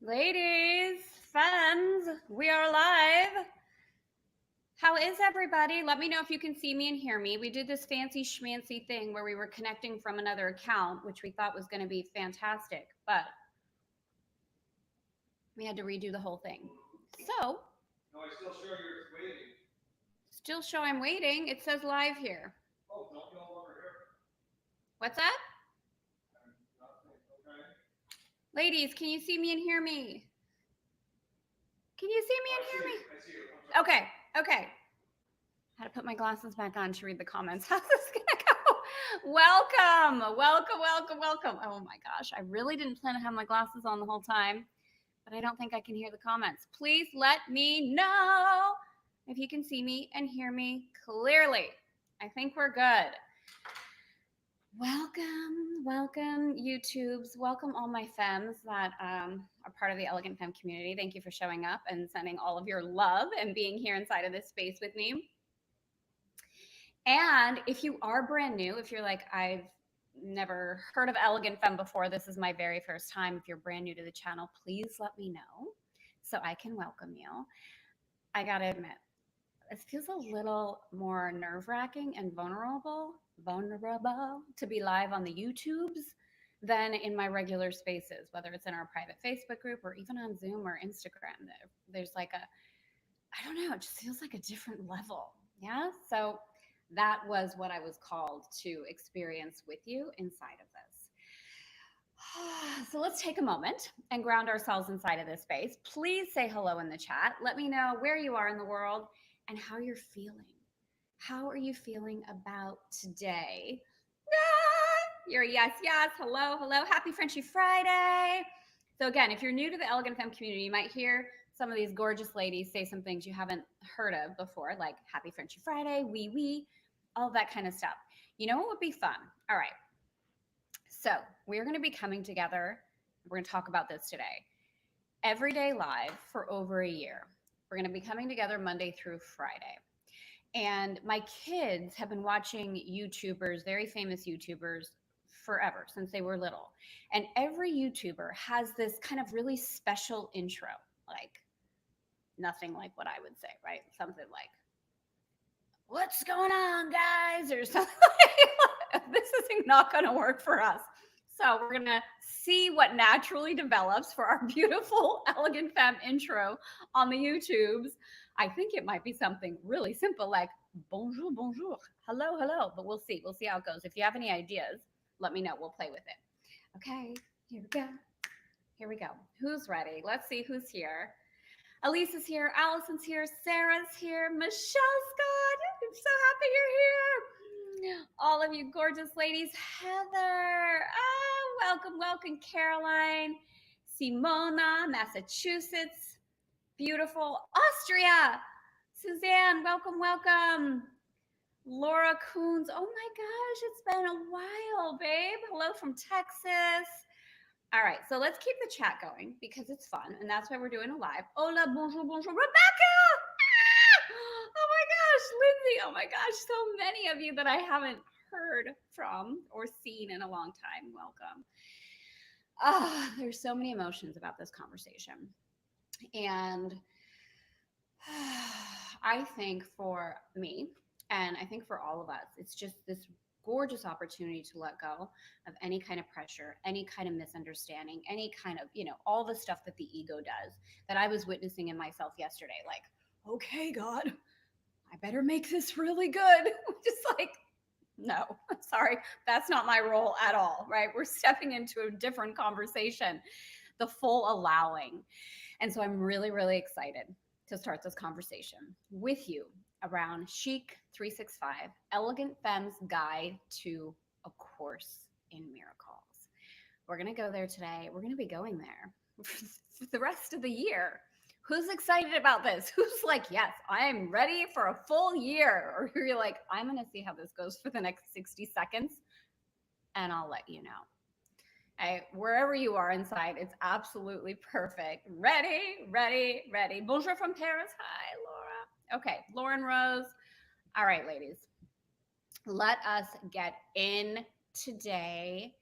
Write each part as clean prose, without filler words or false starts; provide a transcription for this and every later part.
Ladies, femmes, we are live. How is everybody? Let me know if you can see me and hear me. We did this fancy schmancy thing where we were connecting from another account, which we thought was going to be fantastic, but we had to redo the whole thing. So, No, I still show you're waiting. still show I'm waiting. It says live here. Oh, don't you no longer here? What's that? Okay. Ladies, can you see me and hear me? Can you see me and hear me? I see you. Okay, okay. I had to put my glasses back on to read the comments. How's this gonna go? Welcome. Oh my gosh, I really didn't plan to have my glasses on the whole time, but I don't think I can hear the comments. Please let me know if you can see me and hear me clearly. I think we're good. Welcome, YouTubes. Welcome all my femmes that are part of the Elegant Femme community. Thank you for showing up and sending all of your love and being here inside of this space with me. And if you are brand new, if you're like, I've never heard of Elegant Femme before, this is my very first time. If you're brand new to the channel, please let me know so I can welcome you. I gotta admit, it feels a little more nerve-wracking and vulnerable to be live on the YouTubes than in my regular spaces, whether it's in our private Facebook group or even on Zoom or Instagram. There's like I don't know, it just feels like a different level. Yeah. So that was what I was called to experience with you inside of this. So let's take a moment and ground ourselves inside of this space. Please say hello in the chat. Let me know where you are in the world and how you're feeling. How are you feeling about today? You're a yes. Hello. Happy Frenchy Friday. So again, if you're new to the Elegant Femme community, you might hear some of these gorgeous ladies say some things you haven't heard of before, like Happy Frenchy Friday, wee, all that kind of stuff. You know what would be fun? All right. So we're going to be coming together. We're going to talk about this today. Every day live for over a year. We're going to be coming together Monday through Friday. And my kids have been watching YouTubers, very famous YouTubers, forever, since they were little. And every YouTuber has this kind of really special intro, like nothing like what I would say, right? Something like, what's going on, guys? Or something like, this is not going to work for us. So we're going to see what naturally develops for our beautiful Elegant Femme intro on the YouTubes. I think it might be something really simple like bonjour, hello. But we'll see. We'll see how it goes. If you have any ideas, let me know. We'll play with it. Okay, here we go. Who's ready? Let's see who's here. Elise is here, Allison's here, Sarah's here, Michelle's good. I'm so happy you're here. All of you gorgeous ladies, Heather. Oh, welcome, Caroline, Simona, Massachusetts, beautiful Austria. Suzanne, welcome. Laura Coons. Oh my gosh, it's been a while, babe. Hello from Texas. All right, so let's keep the chat going because it's fun, and that's why we're doing a live. Hola, bonjour, Rebecca! Oh my gosh, Lindsay! Oh my gosh, so many of you that I haven't heard from or seen in a long time. Welcome. There's so many emotions about this conversation, and I think for me, and I think for all of us, it's just this gorgeous opportunity to let go of any kind of pressure, any kind of misunderstanding, any kind of, all the stuff that the ego does that I was witnessing in myself yesterday. Like, okay, God, I better make this really good. Just like, no, sorry, that's not my role at all, right? We're stepping into a different conversation, the full allowing. And so I'm really, really excited to start this conversation with you around Chic 365, Elegant Femme's Guide to A Course in Miracles. We're going to go there today. We're going to be going there for the rest of the year. Who's excited about this? Who's like, yes, I am ready for a full year? Or you're like, I'm going to see how this goes for the next 60 seconds, and I'll let you know. Wherever you are inside, it's absolutely perfect. Ready. Bonjour from Paris. Hi, Laura. Okay, Lauren Rose. All right, ladies, let us get in today.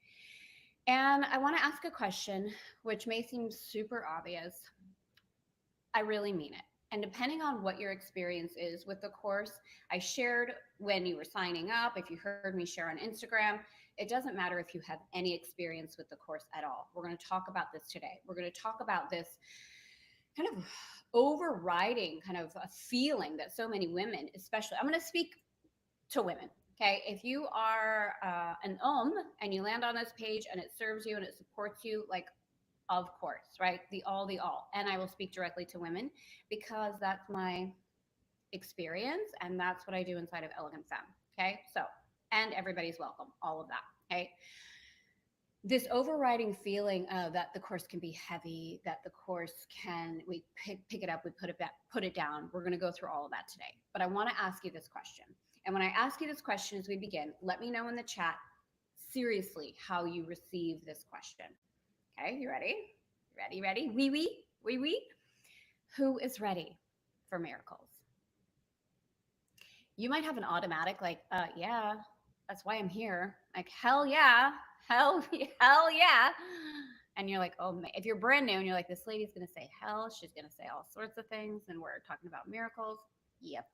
And I want to ask a question, which may seem super obvious. I really mean it. And depending on what your experience is with the course, I shared when you were signing up, if you heard me share on Instagram, it doesn't matter if you have any experience with the course at all. We're going to talk about this today. We're going to talk about this kind of overriding kind of a feeling that so many women, especially, I'm going to speak to women. Okay, if you are an and you land on this page and it serves you and it supports you, like, of course, right? The all. And I will speak directly to women because that's my experience and that's what I do inside of Elegant Femme. Okay, so, and everybody's welcome, all of that. Okay, this overriding feeling of that the course can be heavy, that the course can, we pick it up, we put it down. We're going to go through all of that today. But I want to ask you this question. And when I ask you this question as we begin, let me know in the chat seriously how you receive this question. Okay, you ready? Ready? Oui. Who is ready for miracles? You might have an automatic, like, yeah, that's why I'm here. Like, hell yeah, hell yeah. And you're like, oh, if you're brand new and you're like, this lady's going to say hell, she's going to say all sorts of things, and we're talking about miracles. Yep.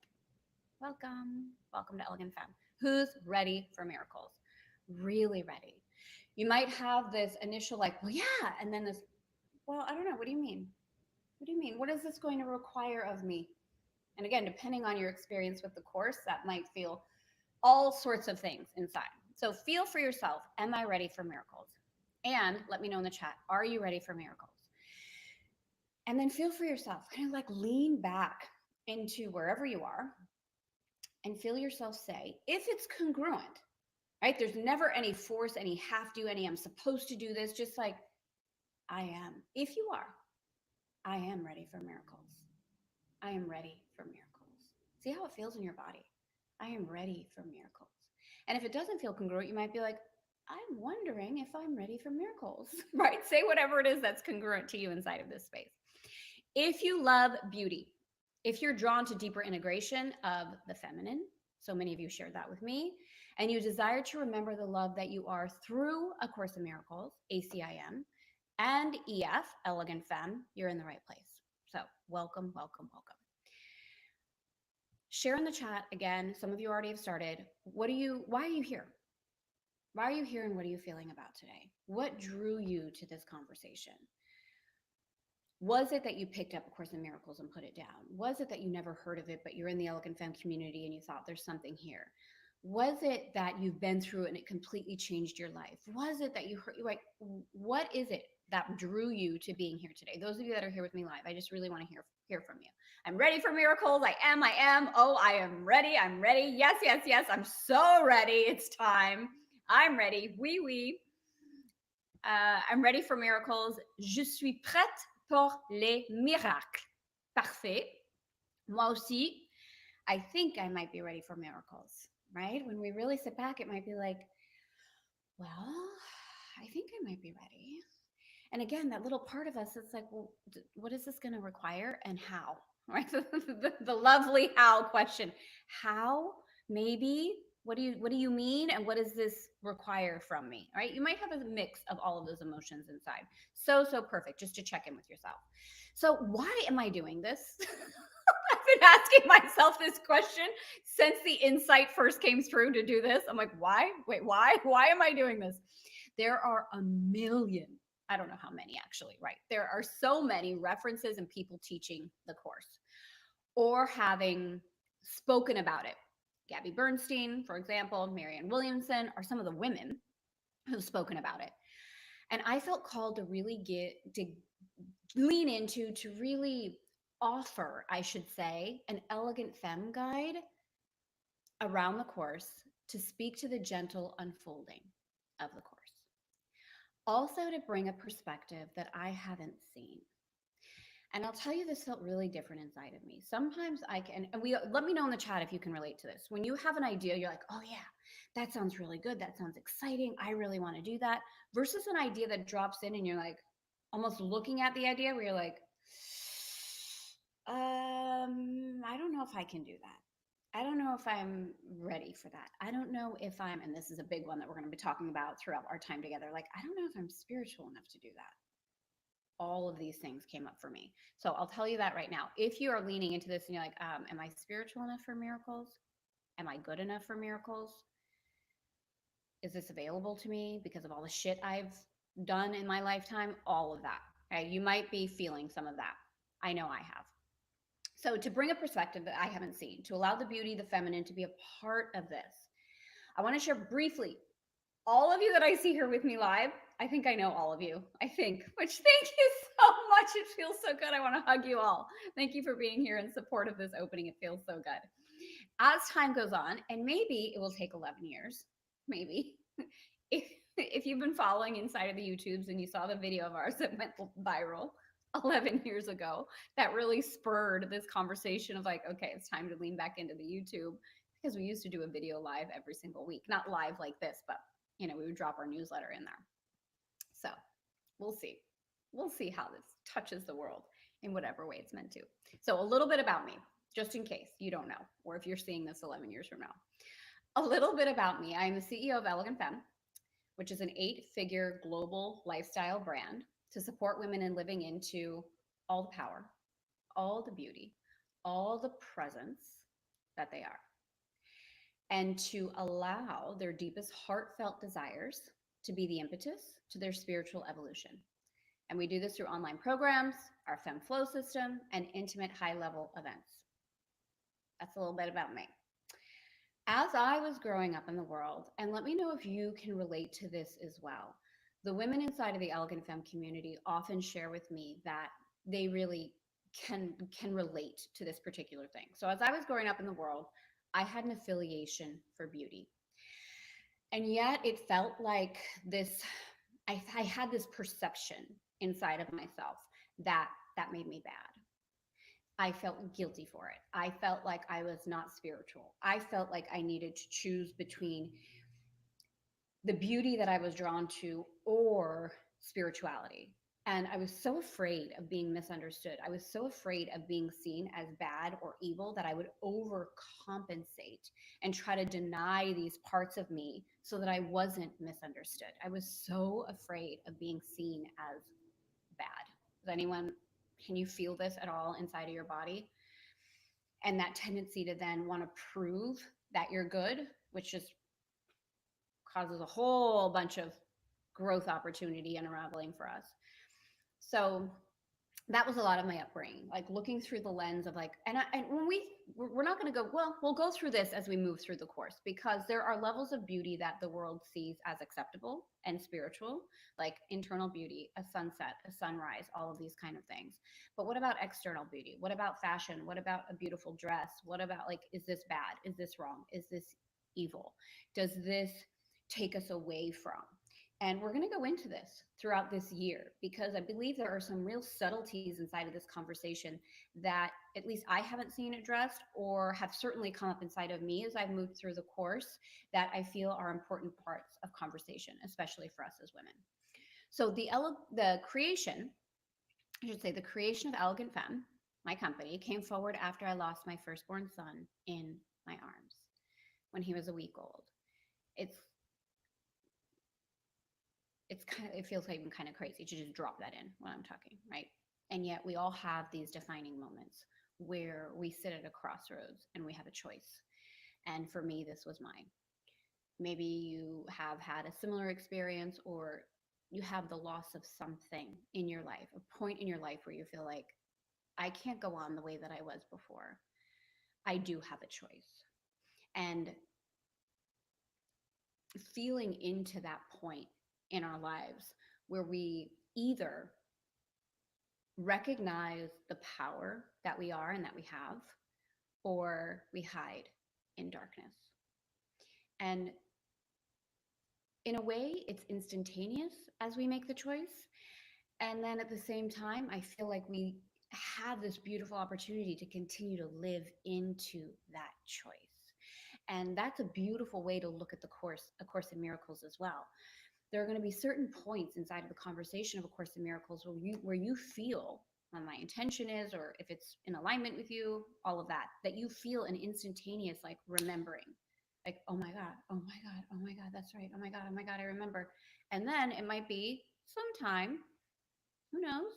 Welcome to Elegant Femme. Who's ready for miracles? Really ready. You might have this initial, like, well, yeah. And then this, well, I don't know. What do you mean? What do you mean? What is this going to require of me? And again, depending on your experience with the course, that might feel all sorts of things inside. So feel for yourself. Am I ready for miracles? And let me know in the chat, are you ready for miracles? And then feel for yourself, kind of like lean back into wherever you are and feel yourself say, if it's congruent, right? There's never any force, any have to, any I'm supposed to do this, just like I am. If you are, I am ready for miracles. I am ready for miracles. See how it feels in your body. I am ready for miracles. And if it doesn't feel congruent, you might be like, I'm wondering if I'm ready for miracles, right? Say whatever it is that's congruent to you inside of this space. If you love beauty, if you're drawn to deeper integration of the feminine, so many of you shared that with me, and you desire to remember the love that you are through A Course in Miracles, ACIM, and EF, Elegant Femme, you're in the right place. So welcome. Share in the chat again. Some of you already have started. Why are you here? Why are you here and what are you feeling about today? What drew you to this conversation? Was it that you picked up A Course in Miracles and put it down? Was it that you never heard of it, but you're in the Elegant Femme community and you thought there's something here? Was it that you've been through it and it completely changed your life? Was it that you heard, like, what is it that drew you to being here today? Those of you that are here with me live, I just really want to hear from you. I'm ready for miracles. I am. Oh, I am ready. I'm ready. Yes. I'm so ready. It's time. I'm ready. Oui. I'm ready for miracles. Je suis prête pour les miracles. Parfait. Moi aussi. I think I might be ready for miracles, right? When we really sit back, it might be like, well, I think I might be ready. And again, that little part of us, it's like, well, what is this going to require and how? Right? The lovely how question. How? Maybe. What do you mean? And what does this require from me? Right? You might have a mix of all of those emotions inside. So perfect, just to check in with yourself. So why am I doing this? I've been asking myself this question since the insight first came through to do this. I'm like, why? Wait, why? Why am I doing this? There are a million, I don't know how many actually, right? There are so many references and people teaching the course or having spoken about it. Gabby Bernstein, for example, Marianne Williamson are some of the women who've spoken about it. And I felt called to really lean into, to really offer, I should say, an Elegant Femme guide around the course to speak to the gentle unfolding of the course. Also to bring a perspective that I haven't seen. And I'll tell you, this felt really different inside of me. Sometimes I can, and let me know in the chat if you can relate to this. When you have an idea, you're like, oh yeah, that sounds really good. That sounds exciting. I really want to do that. Versus an idea that drops in and you're like almost looking at the idea where you're like, I don't know if I can do that. I don't know if I'm ready for that. I don't know if I'm, and this is a big one that we're going to be talking about throughout our time together. Like, I don't know if I'm spiritual enough to do that. All of these things came up for me. So I'll tell you that right now. If you are leaning into this and you're like, am I spiritual enough for miracles? Am I good enough for miracles? Is this available to me because of all the shit I've done in my lifetime? All of that. Okay. You might be feeling some of that. I know I have. So, to bring a perspective that I haven't seen, to allow the beauty, the feminine to be a part of this, I want to share briefly all of you that I see here with me live. I think I know all of you, I think, which thank you so much. It feels so good. I want to hug you all. Thank you for being here in support of this opening. It feels so good. As time goes on, and maybe it will take 11 years, maybe, if you've been following inside of the YouTubes and you saw the video of ours that went viral 11 years ago, that really spurred this conversation of like, okay, it's time to lean back into the YouTube, because we used to do a video live every single week, not live like this, but we would drop our newsletter in there. So we'll see. We'll see how this touches the world in whatever way it's meant to. So a little bit about me, just in case you don't know, or if you're seeing this 11 years from now. A little bit about me. I am the CEO of Elegant Femme, which is an 8-figure global lifestyle brand to support women in living into all the power, all the beauty, all the presence that they are, and to allow their deepest heartfelt desires to be the impetus to their spiritual evolution. And we do this through online programs, our Femme Flow system, and intimate high-level events. That's a little bit about me. As I was growing up in the world, and let me know if you can relate to this as well, the women inside of the Elegant Femme community often share with me that they really can relate to this particular thing. So as I was growing up in the world, I had an affiliation for beauty. And yet it felt like this, I had this perception inside of myself that made me bad. I felt guilty for it. I felt like I was not spiritual. I felt like I needed to choose between the beauty that I was drawn to or spirituality. And I was so afraid of being misunderstood. I was so afraid of being seen as bad or evil that I would overcompensate and try to deny these parts of me so that I wasn't misunderstood. I was so afraid of being seen as bad. Does anyone, can you feel this at all inside of your body? And that tendency to then want to prove that you're good, which just causes a whole bunch of growth opportunity unraveling for us. So that was a lot of my upbringing, like looking through the lens of like, and when we're not going to go, well, we'll go through this as we move through the course, because there are levels of beauty that the world sees as acceptable and spiritual, like internal beauty, a sunset, a sunrise, all of these kind of things. But what about external beauty? What about fashion? What about a beautiful dress? What about like, is this bad? Is this wrong? Is this evil? Does this take us away from? And we're going to go into this throughout this year, because I believe there are some real subtleties inside of this conversation that at least I haven't seen addressed, or have certainly come up inside of me as I've moved through the course, that I feel are important parts of conversation, especially for us as women. So the creation, I should say, the creation of Elegant Femme, my company, came forward after I lost my firstborn son in my arms when he was a week old. It feels like even kind of crazy to just drop that in when I'm talking, right? And yet we all have these defining moments where we sit at a crossroads and we have a choice. And for me, this was mine. Maybe you have had a similar experience, or you have the loss of something in your life, a point in your life where you feel like, I can't go on the way that I was before. I do have a choice. And feeling into that point in our lives where we either recognize the power that we are and that we have, or we hide in darkness. And in a way, it's instantaneous as we make the choice. And then at the same time, I feel like we have this beautiful opportunity to continue to live into that choice. And that's a beautiful way to look at A Course in Miracles as well. There are going to be certain points inside of the conversation of A Course in Miracles where you feel my intention is, or if it's in alignment with you, all of that, that you feel an instantaneous like remembering, like, oh my God, oh my God, oh my God, that's right. Oh my God, I remember. And then it might be sometime, who knows,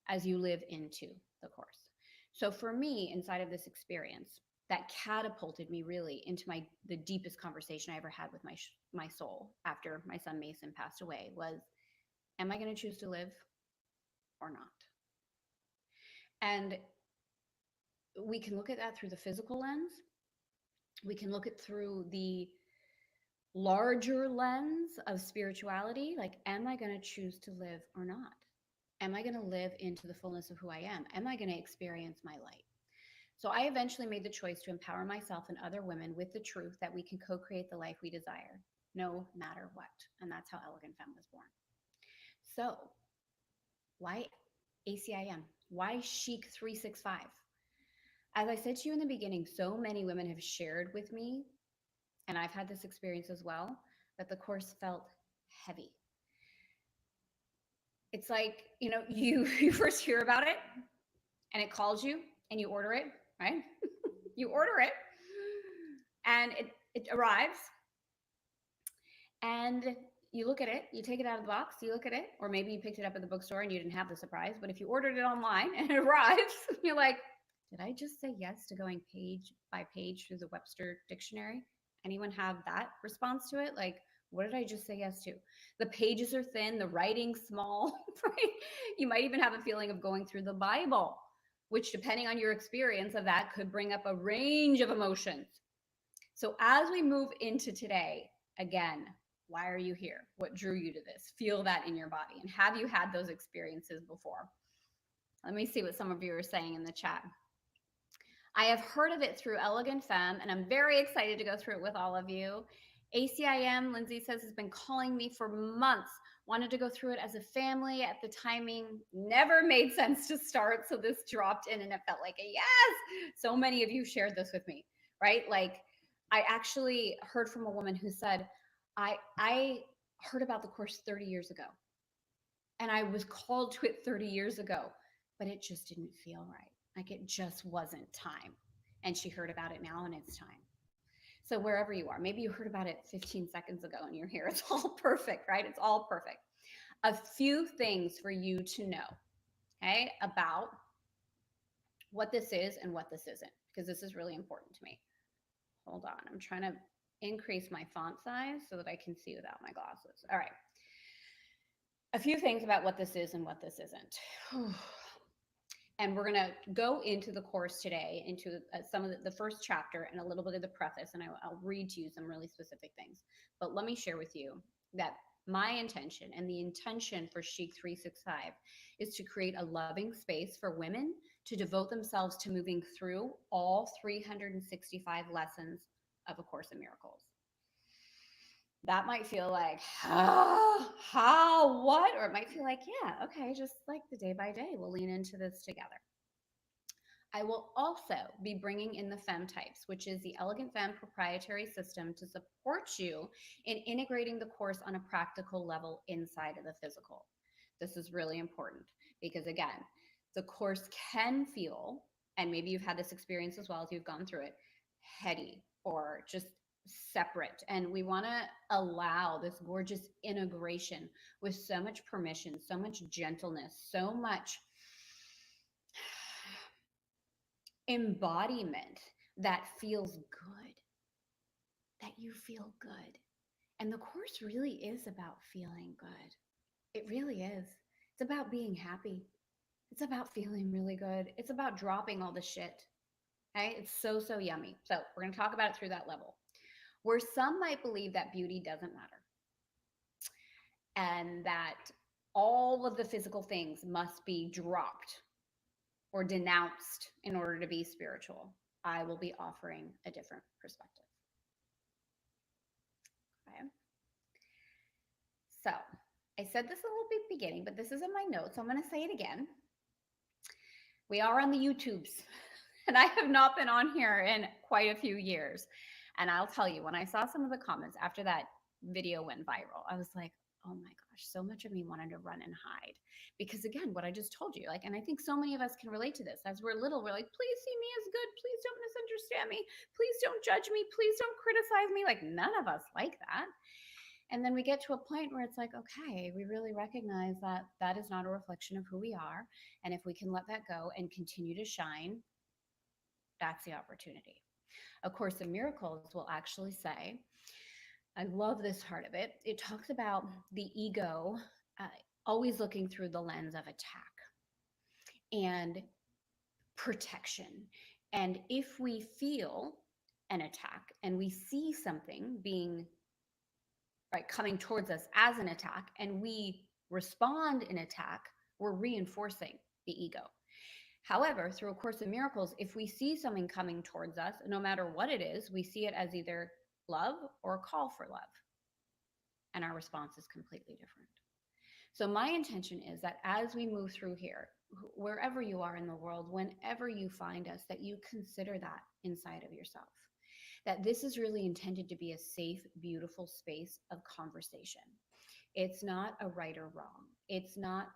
as you live into the course. So for me, inside of this experience, that catapulted me really into the deepest conversation I ever had with my soul after my son Mason passed away was, am I going to choose to live or not? And we can look at that through the physical lens. We can look at through the larger lens of spirituality. Like, am I going to choose to live or not? Am I going to live into the fullness of who I am? Am I going to experience my light? So I eventually made the choice to empower myself and other women with the truth that we can co-create the life we desire, no matter what. And that's how Elegant Femme was born. So why ACIM? Why Chic 365? As I said to you in the beginning, so many women have shared with me, and I've had this experience as well, that the course felt heavy. It's like, you first hear about it and it calls you and you order it, right? You order it and it arrives and you look at it, you take it out of the box, you look at it, or maybe you picked it up at the bookstore and you didn't have the surprise. But if you ordered it online and it arrives, you're like, did I just say yes to going page by page through the Webster dictionary? Anyone have that response to it? Like, what did I just say yes to? The pages are thin, the writing's small, right? You might even have a feeling of going through the Bible, which, depending on your experience of that, could bring up a range of emotions. So as we move into today, again, why are you here? What drew you to this? Feel that in your body. And have you had those experiences before? Let me see what some of you are saying in the chat. I have heard of it through Elegant Femme, and I'm very excited to go through it with all of you. ACIM, Lindsay says, has been calling me for months. Wanted to go through it as a family. At the timing, never made sense to start. So this dropped in and it felt like a yes. So many of you shared this with me, right? Like, I actually heard from a woman who said, I heard about the course 30 years ago. And I was called to it 30 years ago, but it just didn't feel right. Like, it just wasn't time. And she heard about it now and it's time. So wherever you are, maybe you heard about it 15 seconds ago and you're here. It's all perfect, right? It's all perfect. A few things for you to know, okay, about what this is and what this isn't, because this is really important to me. Hold on. I'm trying to increase my font size so that I can see without my glasses. All right. A few things about what this is and what this isn't. And we're going to go into the course today, into some of the first chapter and a little bit of the preface, and I'll read to you some really specific things. But let me share with you that my intention and the intention for Chic 365 is to create a loving space for women to devote themselves to moving through all 365 lessons of A Course in Miracles. That might feel like, how, what? Or it might feel like, yeah, okay, just like the day by day, we'll lean into this together. I will also be bringing in the Femme types, which is the Elegant Femme proprietary system to support you in integrating the course on a practical level inside of the physical. This is really important because, again, the course can feel, and maybe you've had this experience as well as you've gone through it, heady or just separate. And we want to allow this gorgeous integration with so much permission, so much gentleness, so much embodiment that feels good, that you feel good. And the course really is about feeling good. It really is. It's about being happy. It's about feeling really good. It's about dropping all the shit. Okay? It's so, so yummy. So we're going to talk about it through that level. Where some might believe that beauty doesn't matter and that all of the physical things must be dropped or denounced in order to be spiritual, I will be offering a different perspective. Okay. So I said this a little bit beginning, but this is in my notes, so I'm going to say it again. We are on the YouTubes, and I have not been on here in quite a few years. And I'll tell you, when I saw some of the comments after that video went viral, I was like, oh my gosh, so much of me wanted to run and hide. Because again, what I just told you, like, and I think so many of us can relate to this. As we're little, we're like, please see me as good. Please don't misunderstand me. Please don't judge me. Please don't criticize me. Like, none of us like that. And then we get to a point where it's like, okay, we really recognize that that is not a reflection of who we are. And if we can let that go and continue to shine, that's the opportunity. A Course in Miracles will actually say, I love this part of it. It talks about the ego uh, always looking through the lens of attack and protection. And if we feel an attack and we see something being right coming towards us as an attack and we respond in attack, we're reinforcing the ego. However, through A Course in Miracles, if we see something coming towards us, no matter what it is, we see it as either love or a call for love. And our response is completely different. So my intention is that as we move through here, wherever you are in the world, whenever you find us, that you consider that inside of yourself. That this is really intended to be a safe, beautiful space of conversation. It's not a right or wrong. It's not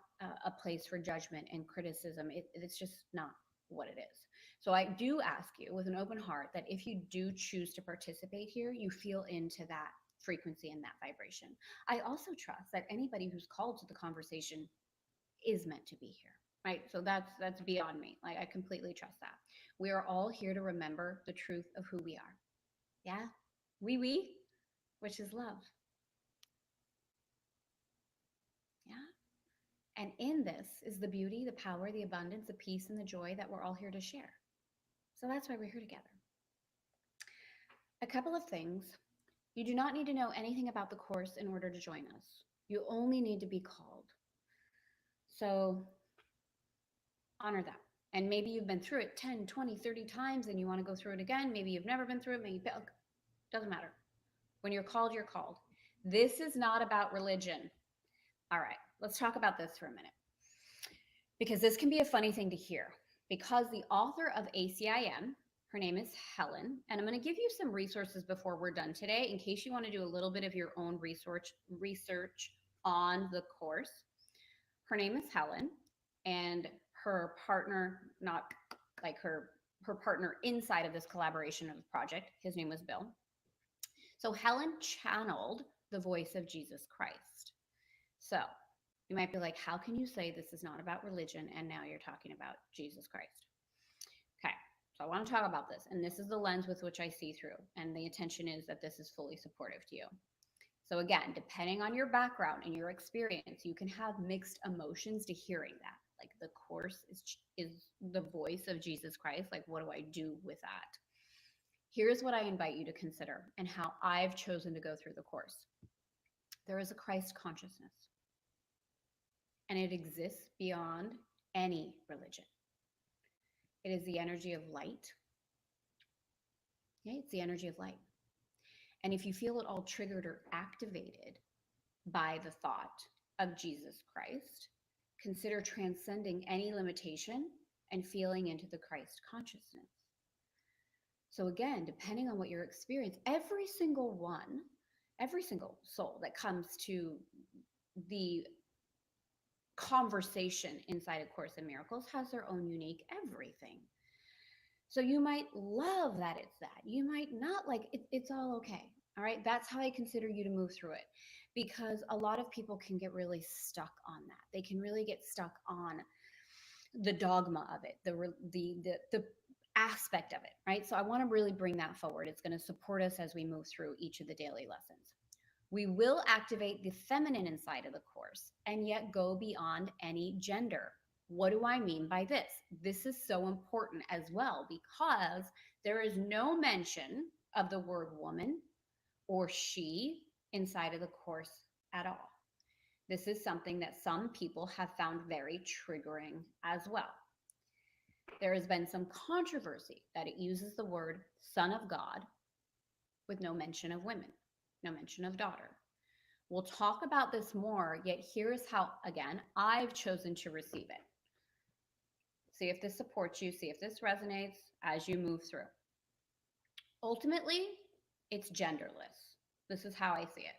a place for judgment and criticism. It's just not what it is. So I do ask you with an open heart that if you do choose to participate here, you feel into that frequency and that vibration. I also trust that anybody who's called to the conversation is meant to be here, right? So that's beyond me. Like, I completely trust that. We are all here to remember the truth of who we are. Yeah, we, which is love. Yeah. And in this is the beauty, the power, the abundance, the peace, and the joy that we're all here to share. So that's why we're here together. A couple of things. You do not need to know anything about the course in order to join us. You only need to be called. So honor that. And maybe you've been through it 10, 20, 30 times and you want to go through it again. Maybe you've never been through it. Maybe doesn't matter. When you're called, you're called. This is not about religion. All right, let's talk about this for a minute. Because this can be a funny thing to hear. Because the author of ACIM, her name is Helen, and I'm going to give you some resources before we're done today in case you want to do a little bit of your own research on the course. Her name is Helen, and her partner, not like her partner inside of this collaboration of the project, his name was Bill. So Helen channeled the voice of Jesus Christ. So you might be like, how can you say this is not about religion and now you're talking about Jesus Christ? Okay, so I want to talk about this, and this is the lens with which I see through, and the intention is that this is fully supportive to you. So again, depending on your background and your experience, you can have mixed emotions to hearing that. Like, the course is the voice of Jesus Christ. Like, what do I do with that? Here's what I invite you to consider and how I've chosen to go through the course. There is a Christ consciousness, and it exists beyond any religion. It is the energy of light. Yeah, it's the energy of light. And if you feel at all triggered or activated by the thought of Jesus Christ, consider transcending any limitation and feeling into the Christ consciousness. So again, depending on what your experience, every single soul that comes to the conversation inside A Course in Miracles has their own unique everything. So you might love that it's that. You might not like it. It's all okay. All right. That's how I consider you to move through it, because a lot of people can get really stuck on that. They can really get stuck on the dogma of it, the aspect of it, right? So I want to really bring that forward. It's going to support us as we move through each of the daily lessons. We will activate the feminine inside of the course and yet go beyond any gender. What do I mean by this? This is so important as well, because there is no mention of the word woman or she inside of the course at all. This is something that some people have found very triggering as well. There has been some controversy that it uses the word Son of God with no mention of women, no mention of daughter. We'll talk about this more, yet here's how, again, I've chosen to receive it. See if this supports you, see if this resonates as you move through. Ultimately, it's genderless. This is how I see it.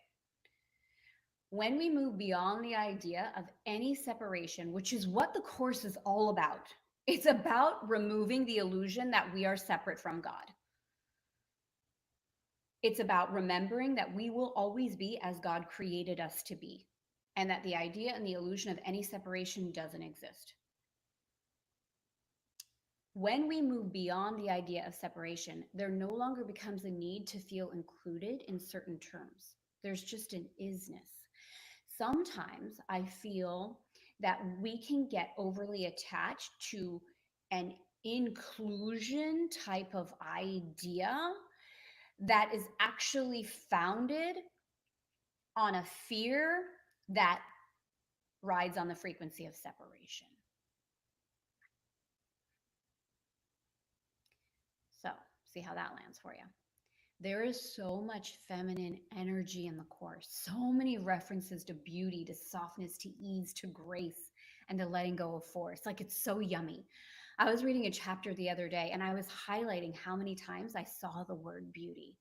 When we move beyond the idea of any separation, which is what the Course is all about, it's about removing the illusion that we are separate from God. It's about remembering that we will always be as God created us to be, and that the idea and the illusion of any separation doesn't exist. When we move beyond the idea of separation, there no longer becomes a need to feel included in certain terms. There's just an isness. Sometimes I feel that we can get overly attached to an inclusion type of idea that is actually founded on a fear that rides on the frequency of separation. So, see how that lands for you. There is so much feminine energy in the Course, so many references to beauty, to softness, to ease, to grace, and to letting go of force. Like, it's so yummy. I was reading a chapter the other day and I was highlighting how many times I saw the word beauty.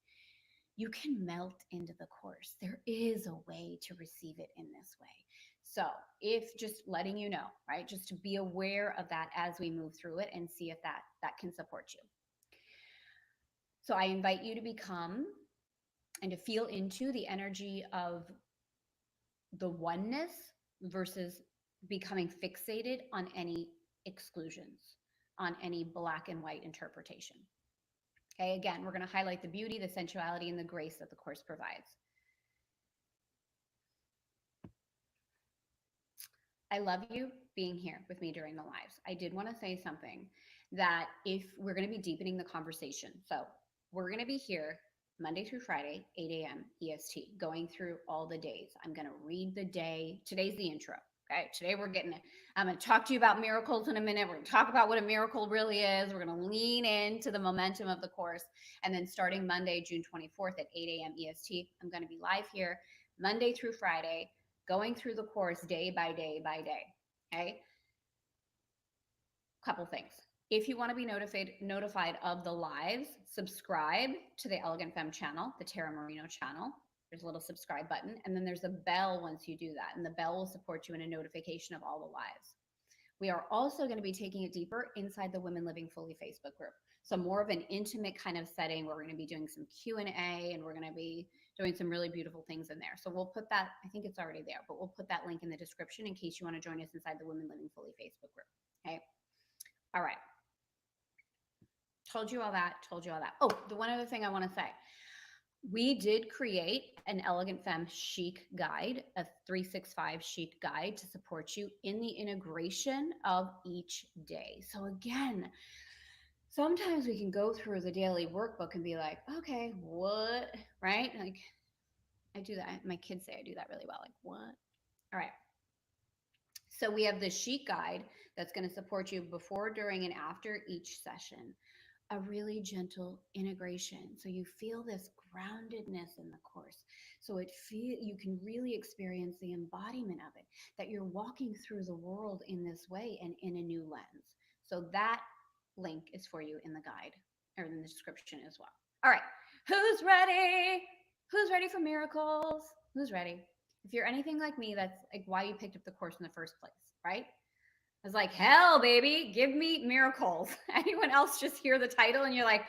You can melt into the Course. There is a way to receive it in this way. So, if just letting you know, right, just to be aware of that as we move through it and see if that can support you. So I invite you to become and to feel into the energy of the oneness versus becoming fixated on any exclusions, on any black and white interpretation. Okay, again, we're going to highlight the beauty, the sensuality, and the grace that the Course provides. I love you being here with me during the lives. I did want to say something that if we're going to be deepening the conversation. So we're going to be here Monday through Friday, 8 a.m. EST, going through all the days. I'm going to read the day. Today's the intro. Okay. Today we're getting it. I'm going to talk to you about miracles in a minute. We're going to talk about what a miracle really is. We're going to lean into the momentum of the Course. And then starting Monday, June 24th at 8 a.m. EST, I'm going to be live here Monday through Friday, going through the Course day by day by day. Okay. Couple things. If you want to be notified of the lives, subscribe to the Elegant Femme channel, the Tara Marino channel. There's a little subscribe button, and then there's a bell once you do that, and the bell will support you in a notification of all the lives. We are also going to be taking it deeper inside the Women Living Fully Facebook group. So more of an intimate kind of setting where we're going to be doing some Q&A, and we're going to be doing some really beautiful things in there. So we'll put that, I think it's already there, but we'll put that link in the description in case you want to join us inside the Women Living Fully Facebook group. Okay. All right. Told you all that. Oh, the one other thing I want to say. We did create an Elegant Femme chic guide, a 365 chic guide to support you in the integration of each day. So again, sometimes we can go through the daily workbook and be like, okay, what? Right? Like, I do that. My kids say I do that really well. Like, what? All right. So we have the chic guide that's going to support you before, during, and after each session. A really gentle integration, so you feel this groundedness in the Course. So you can really experience the embodiment of it, that you're walking through the world in this way and in a new lens. So that link is for you in the guide or in the description as well. All right, who's ready? Who's ready for miracles? Who's ready? If you're anything like me, that's like why you picked up the Course in the first place, right? I was like, hell, baby, give me miracles. Anyone else just hear the title and you're like,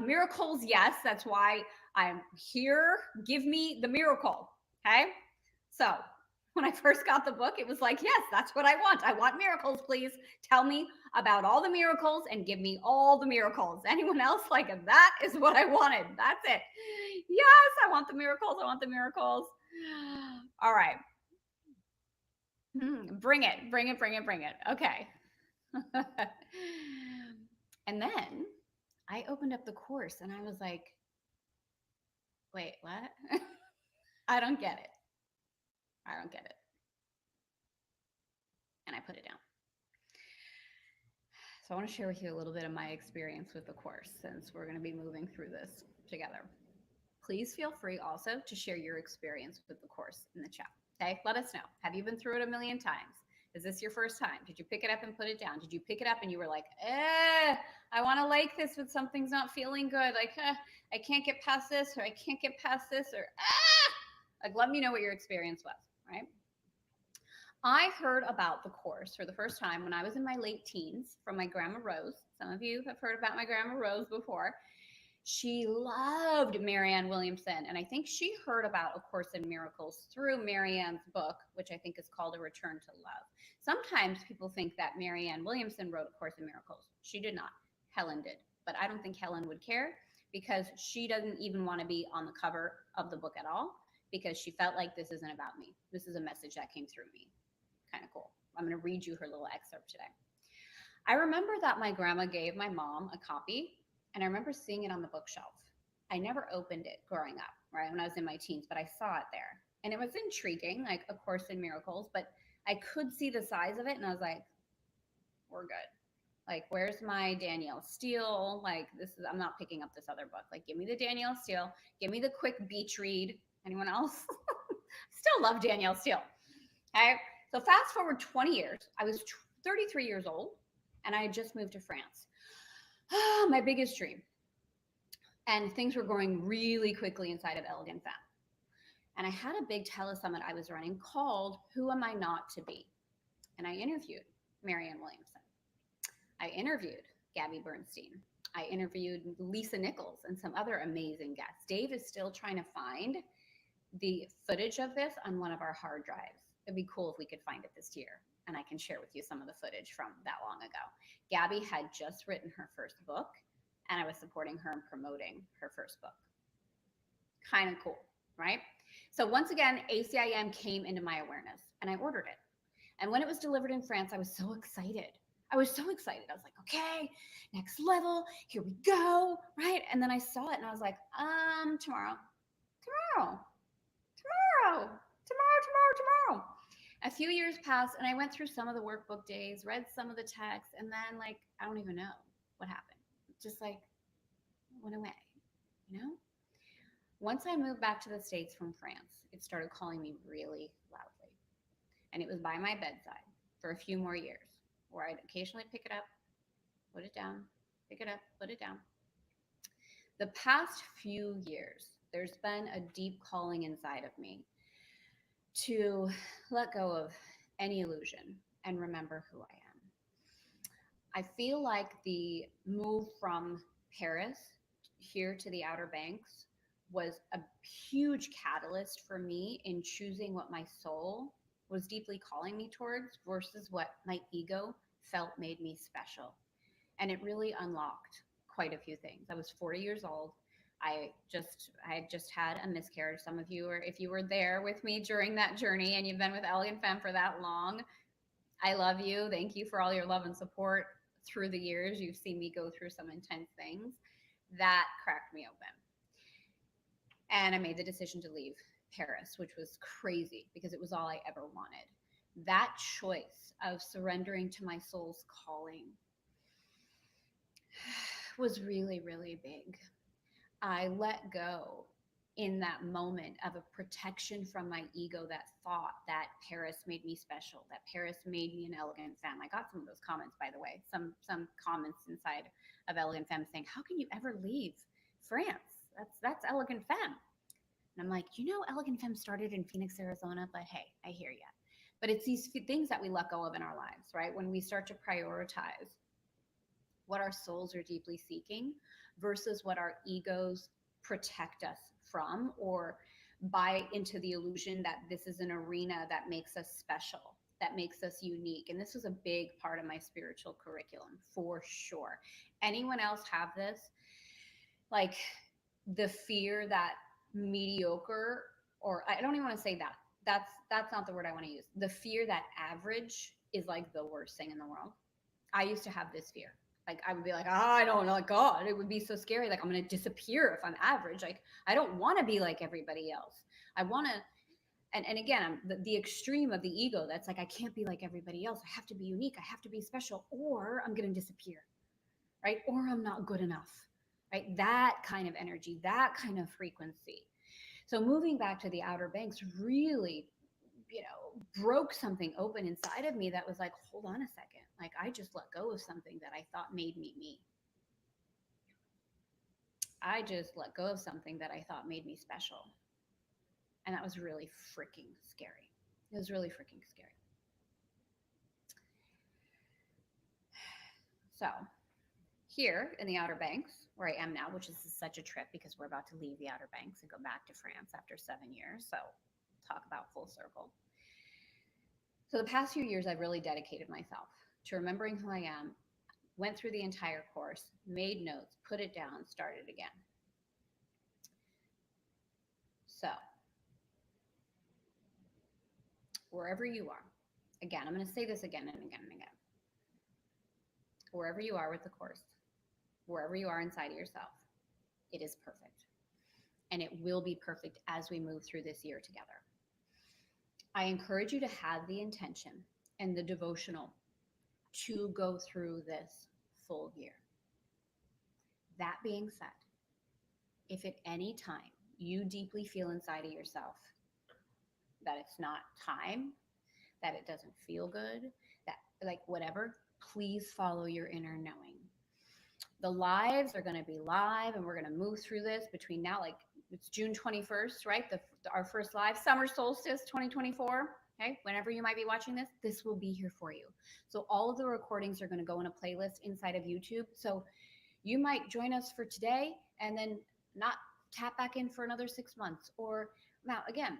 miracles, yes, that's why I'm here. Give me the miracle. Okay. So when I first got the book, it was like, yes, that's what I want. I want miracles, please. Tell me about all the miracles and give me all the miracles. Anyone else like that is what I wanted. That's it. Yes, I want the miracles. I want the miracles. All right. Bring it. Okay. And then I opened up the Course and I was like, wait, what? I don't get it. And I put it down. So I want to share with you a little bit of my experience with the Course since we're going to be moving through this together. Please feel free also to share your experience with the Course in the chat. Okay, let us know. Have you been through it a million times? Is this your first time? Did you pick it up and put it down? Did you pick it up and you were like, I want to like this, but something's not feeling good. Like, I can't get past this, or I can't get past this, or Like, let me know what your experience was, right? I heard about the course for the first time when I was in my late teens from my grandma Rose. Some of you have heard about my grandma Rose before. She loved Marianne Williamson, and I think she heard about A Course in Miracles through Marianne's book, which I think is called A Return to Love. Sometimes people think that Marianne Williamson wrote A Course in Miracles. She did not. Helen did. But I don't think Helen would care because she doesn't even want to be on the cover of the book at all because she felt like this isn't about me. This is a message that came through me. Kind of cool. I'm going to read you her little excerpt today. I remember that my grandma gave my mom a copy, and I remember seeing it on the bookshelf. I never opened it growing up, right, when I was in my teens, but I saw it there. And it was intriguing, like A Course in Miracles, but I could see the size of it, and I was like, we're good. Like, where's my Danielle Steele? Like, I'm not picking up this other book. Like, give me the Danielle Steele. Give me the quick beach read. Anyone else? Still love Danielle Steele. Okay. So fast forward 20 years. I was 33 years old, and I had just moved to France. My biggest dream. And things were going really quickly inside of Elegant Femme. And I had a big telesummit I was running called Who Am I Not to Be? And I interviewed Marianne Williamson. I interviewed Gabby Bernstein. I interviewed Lisa Nichols and some other amazing guests. Dave is still trying to find the footage of this on one of our hard drives. It'd be cool if we could find it this year, and I can share with you some of the footage from that long ago. Gabby had just written her first book, and I was supporting her and promoting her first book. Kind of cool, right? So once again, ACIM came into my awareness, and I ordered it. And when it was delivered in France, I was so excited. I was so excited. I was like, okay, next level, here we go, right? And then I saw it, and I was like, tomorrow. A few years passed, and I went through some of the workbook days, read some of the texts, and then, like, I don't even know what happened. Just like went away, you know? Once I moved back to the States from France, it started calling me really loudly. And it was by my bedside for a few more years, where I'd occasionally pick it up, put it down, pick it up, put it down. The past few years, there's been a deep calling inside of me to let go of any illusion and remember who I am. I feel like the move from Paris here to the Outer Banks was a huge catalyst for me in choosing what my soul was deeply calling me towards versus what my ego felt made me special. And it really unlocked quite a few things. I was 40 years old. I had just had a miscarriage. Some of you, or if you were there with me during that journey and you've been with Elegant Femme for that long, I love you. Thank you for all your love and support through the years. You've seen me go through some intense things. That cracked me open. And I made the decision to leave Paris, which was crazy because it was all I ever wanted. That choice of surrendering to my soul's calling was really, really big. I let go in that moment of a protection from my ego that thought that Paris made me special, that Paris made me an Elegant Femme. I got some of those comments, by the way, some comments inside of Elegant Femme saying, how can you ever leave France? That's Elegant Femme. And I'm like, Elegant Femme started in Phoenix, Arizona, but hey, I hear you. But it's these things that we let go of in our lives, right? When we start to prioritize what our souls are deeply seeking versus what our egos protect us from, or buy into the illusion that this is an arena that makes us special, that makes us unique. And this was a big part of my spiritual curriculum for sure. Anyone else have this? Like the fear that mediocre, or I don't even want to say that. That's not the word I want to use. The fear that average is like the worst thing in the world. I used to have this fear. Like I would be like, I don't know, God, it would be so scary. Like I'm going to disappear if I'm average. Like I don't want to be like everybody else. I want to, and again, I'm the extreme of the ego. That's like, I can't be like everybody else. I have to be unique. I have to be special, or I'm going to disappear, right? Or I'm not good enough, right? That kind of energy, that kind of frequency. So moving back to the Outer Banks really, broke something open inside of me that was like, hold on a second. Like I just let go of something that I thought made me me. I just let go of something that I thought made me special. And that was really freaking scary. It was really freaking scary. So here in the Outer Banks, where I am now, which is such a trip because we're about to leave the Outer Banks and go back to France after 7 years. So talk about full circle. So the past few years, I've really dedicated myself to remembering who I am, went through the entire course, made notes, put it down, started again. So wherever you are, again, I'm going to say this again and again and again. Wherever you are with the course, wherever you are inside of yourself, it is perfect. And it will be perfect as we move through this year together. I encourage you to have the intention and the devotional to go through this full year. That being said, if at any time you deeply feel inside of yourself that it's not time, that it doesn't feel good, that like whatever, please follow your inner knowing. The lives are going to be live and we're going to move through this between now, like it's June 21st, right? Our first live, summer solstice 2024. Okay, whenever you might be watching this, this will be here for you. So all of the recordings are going to go in a playlist inside of YouTube. So you might join us for today and then not tap back in for another 6 months. Or now again,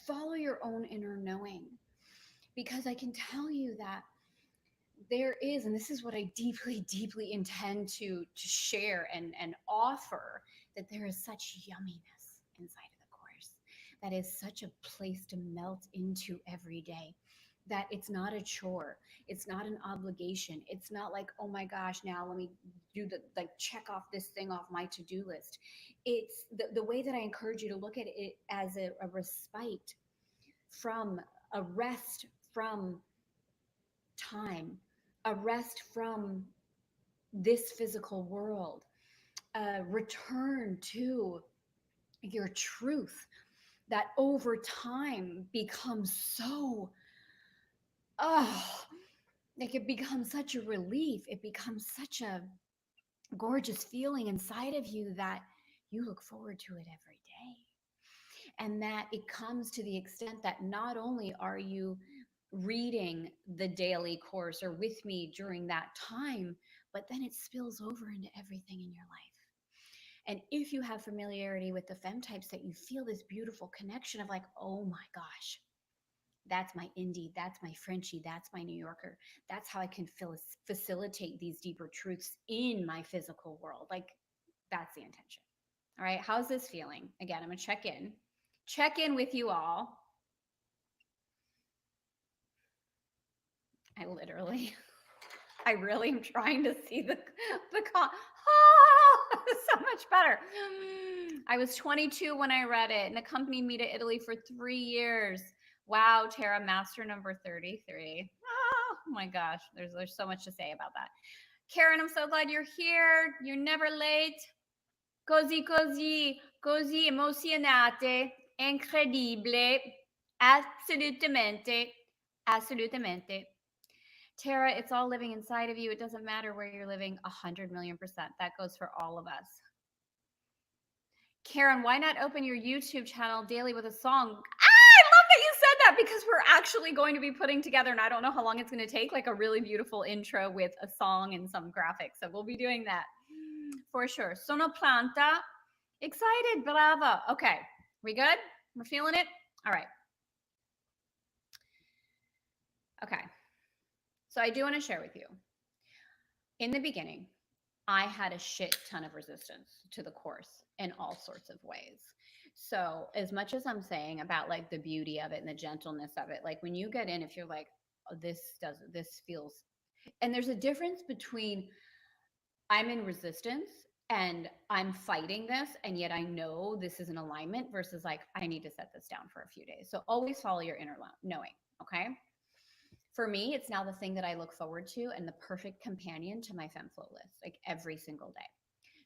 follow your own inner knowing, because I can tell you that there is, and this is what I deeply, deeply intend to share and offer, that there is such yumminess inside of the course. That is such a place to melt into every day. That it's not a chore. It's not an obligation. It's not like, oh my gosh, now let me do the like check off this thing off my to-do list. It's the way that I encourage you to look at it as a respite from, a rest from time, a rest from this physical world, a return to your truth that over time becomes so, like it becomes such a relief. It becomes such a gorgeous feeling inside of you that you look forward to it every day. And that it comes to the extent that not only are you reading the daily course or with me during that time, but then it spills over into everything in your life. And if you have familiarity with the femme types, that you feel this beautiful connection of like, oh my gosh, that's my indie, that's my Frenchie, that's my New Yorker. That's how I can facilitate these deeper truths in my physical world. Like, that's the intention. All right, how's this feeling? Again, I'm gonna check in with you all. I really am trying to see the so much better. I was 22 when I read it and accompanied me to Italy for 3 years. Wow, Tara, master number 33. Oh my gosh, there's so much to say about that. Karen, I'm so glad you're here. You're never late. Così, emozionate, incredibile, assolutamente, assolutamente. Tara, it's all living inside of you. It doesn't matter where you're living, 100,000,000%. That goes for all of us. Karen, why not open your YouTube channel daily with a song? I love that you said that, because we're actually going to be putting together, and I don't know how long it's going to take, like a really beautiful intro with a song and some graphics. So we'll be doing that for sure. Sono planta. Excited. Bravo. Okay. We good? We're feeling it? All right. Okay. So I do want to share with you. In the beginning, I had a shit ton of resistance to the course in all sorts of ways. So as much as I'm saying about like the beauty of it and the gentleness of it, like when you get in, if you're like, oh, this feels, and there's a difference between I'm in resistance and I'm fighting this, and yet I know this is an alignment, versus like, I need to set this down for a few days. So always follow your inner knowing. Okay. For me, it's now the thing that I look forward to and the perfect companion to my Femme Flow list, like every single day.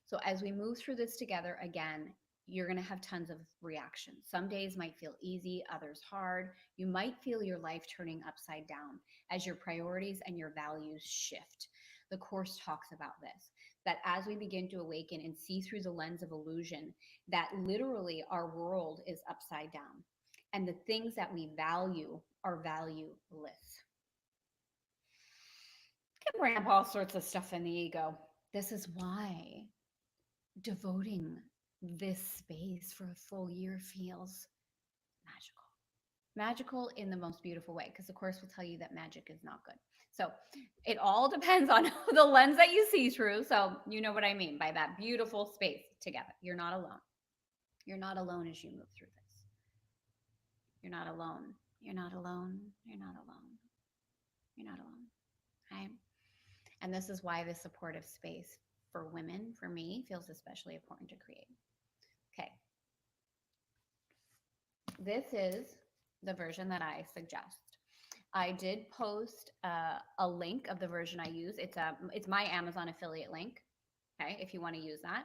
So as we move through this together, again, you're going to have tons of reactions. Some days might feel easy, others hard. You might feel your life turning upside down as your priorities and your values shift. The course talks about this, that as we begin to awaken and see through the lens of illusion, that literally our world is upside down and the things that we value are valueless. Can bring up all sorts of stuff in the ego. This is why devoting this space for a full year feels magical. Magical in the most beautiful way, because the course will tell you that magic is not good. So it all depends on the lens that you see through. So you know what I mean by that beautiful space together. You're not alone. You're not alone as you move through this. You're not alone. You're not alone. You're not alone. You're not alone. Right? And this is why the supportive space for women, for me, feels especially important to create. Okay. This is the version that I suggest. I did post a link of the version I use. It's my Amazon affiliate link. Okay, if you want to use that,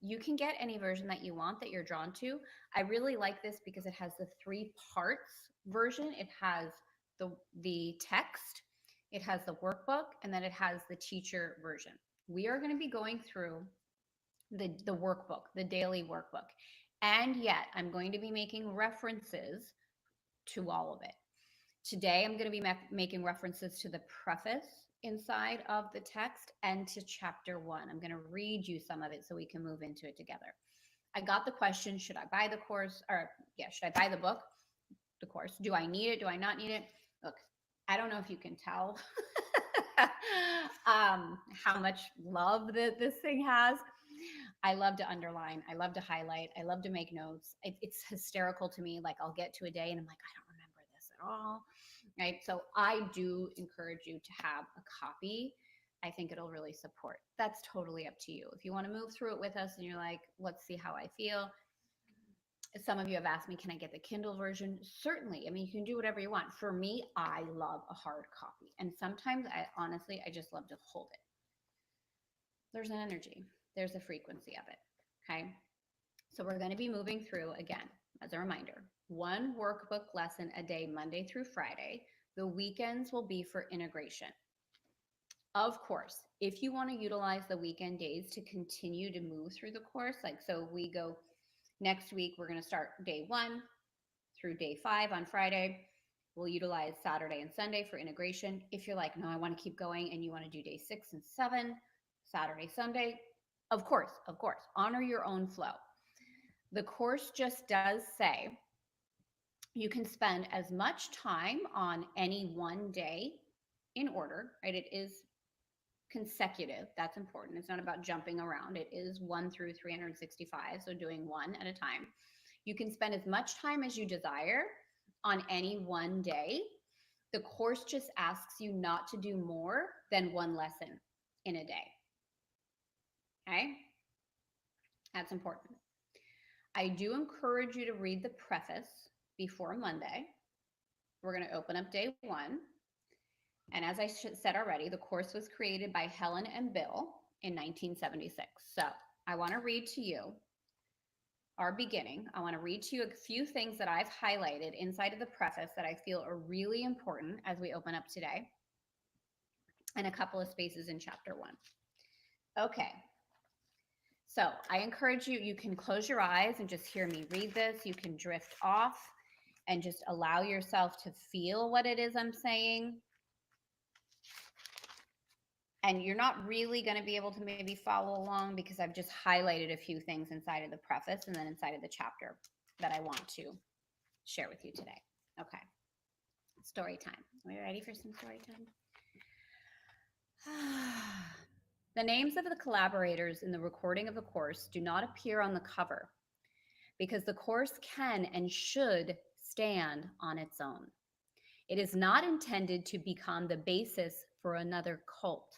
you can get any version that you want that you're drawn to. I really like this because it has the 3 parts version. It has the text, it has the workbook, and then it has the teacher version. We are going to be going through the workbook, the daily workbook, and yet I'm going to be making references to all of it. Today, I'm going to be making references to the preface inside of the text and to chapter 1. I'm going to read you some of it so we can move into it together. I got the question, should I buy the course? Or, yeah, should I buy the book? The course. Do I need it? Do I not need it? Look, I don't know if you can tell how much love that this thing has. I love to underline. I love to highlight. I love to make notes. It's hysterical to me. Like I'll get to a day and I'm like, I don't remember this at all. Right. So I do encourage you to have a copy. I think it'll really support. That's totally up to you. If you want to move through it with us and you're like, let's see how I feel. Some of you have asked me, can I get the Kindle version? Certainly. I mean, you can do whatever you want. For me, I love a hard copy. And sometimes I just love to hold it. There's an energy. There's a frequency of it. Okay. So we're going to be moving through again, as a reminder, 1 workbook lesson a day, Monday through Friday. The weekends will be for integration. Of course, if you want to utilize the weekend days to continue to move through the course, like so we go next week, we're going to start day 1 through day 5 on Friday. We'll utilize Saturday and Sunday for integration. If you're like, no, I want to keep going and you want to do day 6 and 7, Saturday, Sunday, of course, honor your own flow. The course just does say you can spend as much time on any one day in order, right? It is consecutive. That's important. It's not about jumping around. It is 1 through 365. So doing 1 at a time. You can spend as much time as you desire on any one day. The course just asks you not to do more than 1 lesson in a day. Okay? That's important. I do encourage you to read the preface before Monday. We're going to open up day 1. And as I said already, the course was created by Helen and Bill in 1976. So I want to read to you our beginning. I want to read to you a few things that I've highlighted inside of the preface that I feel are really important as we open up today, and a couple of spaces in chapter 1. Okay. So I encourage you, you can close your eyes and just hear me read this. You can drift off and just allow yourself to feel what it is I'm saying. And you're not really going to be able to maybe follow along because I've just highlighted a few things inside of the preface and then inside of the chapter that I want to share with you today. Okay. Story time. Are we ready for some story time? The names of the collaborators in the recording of the course do not appear on the cover because the course can and should stand on its own. It is not intended to become the basis for another cult.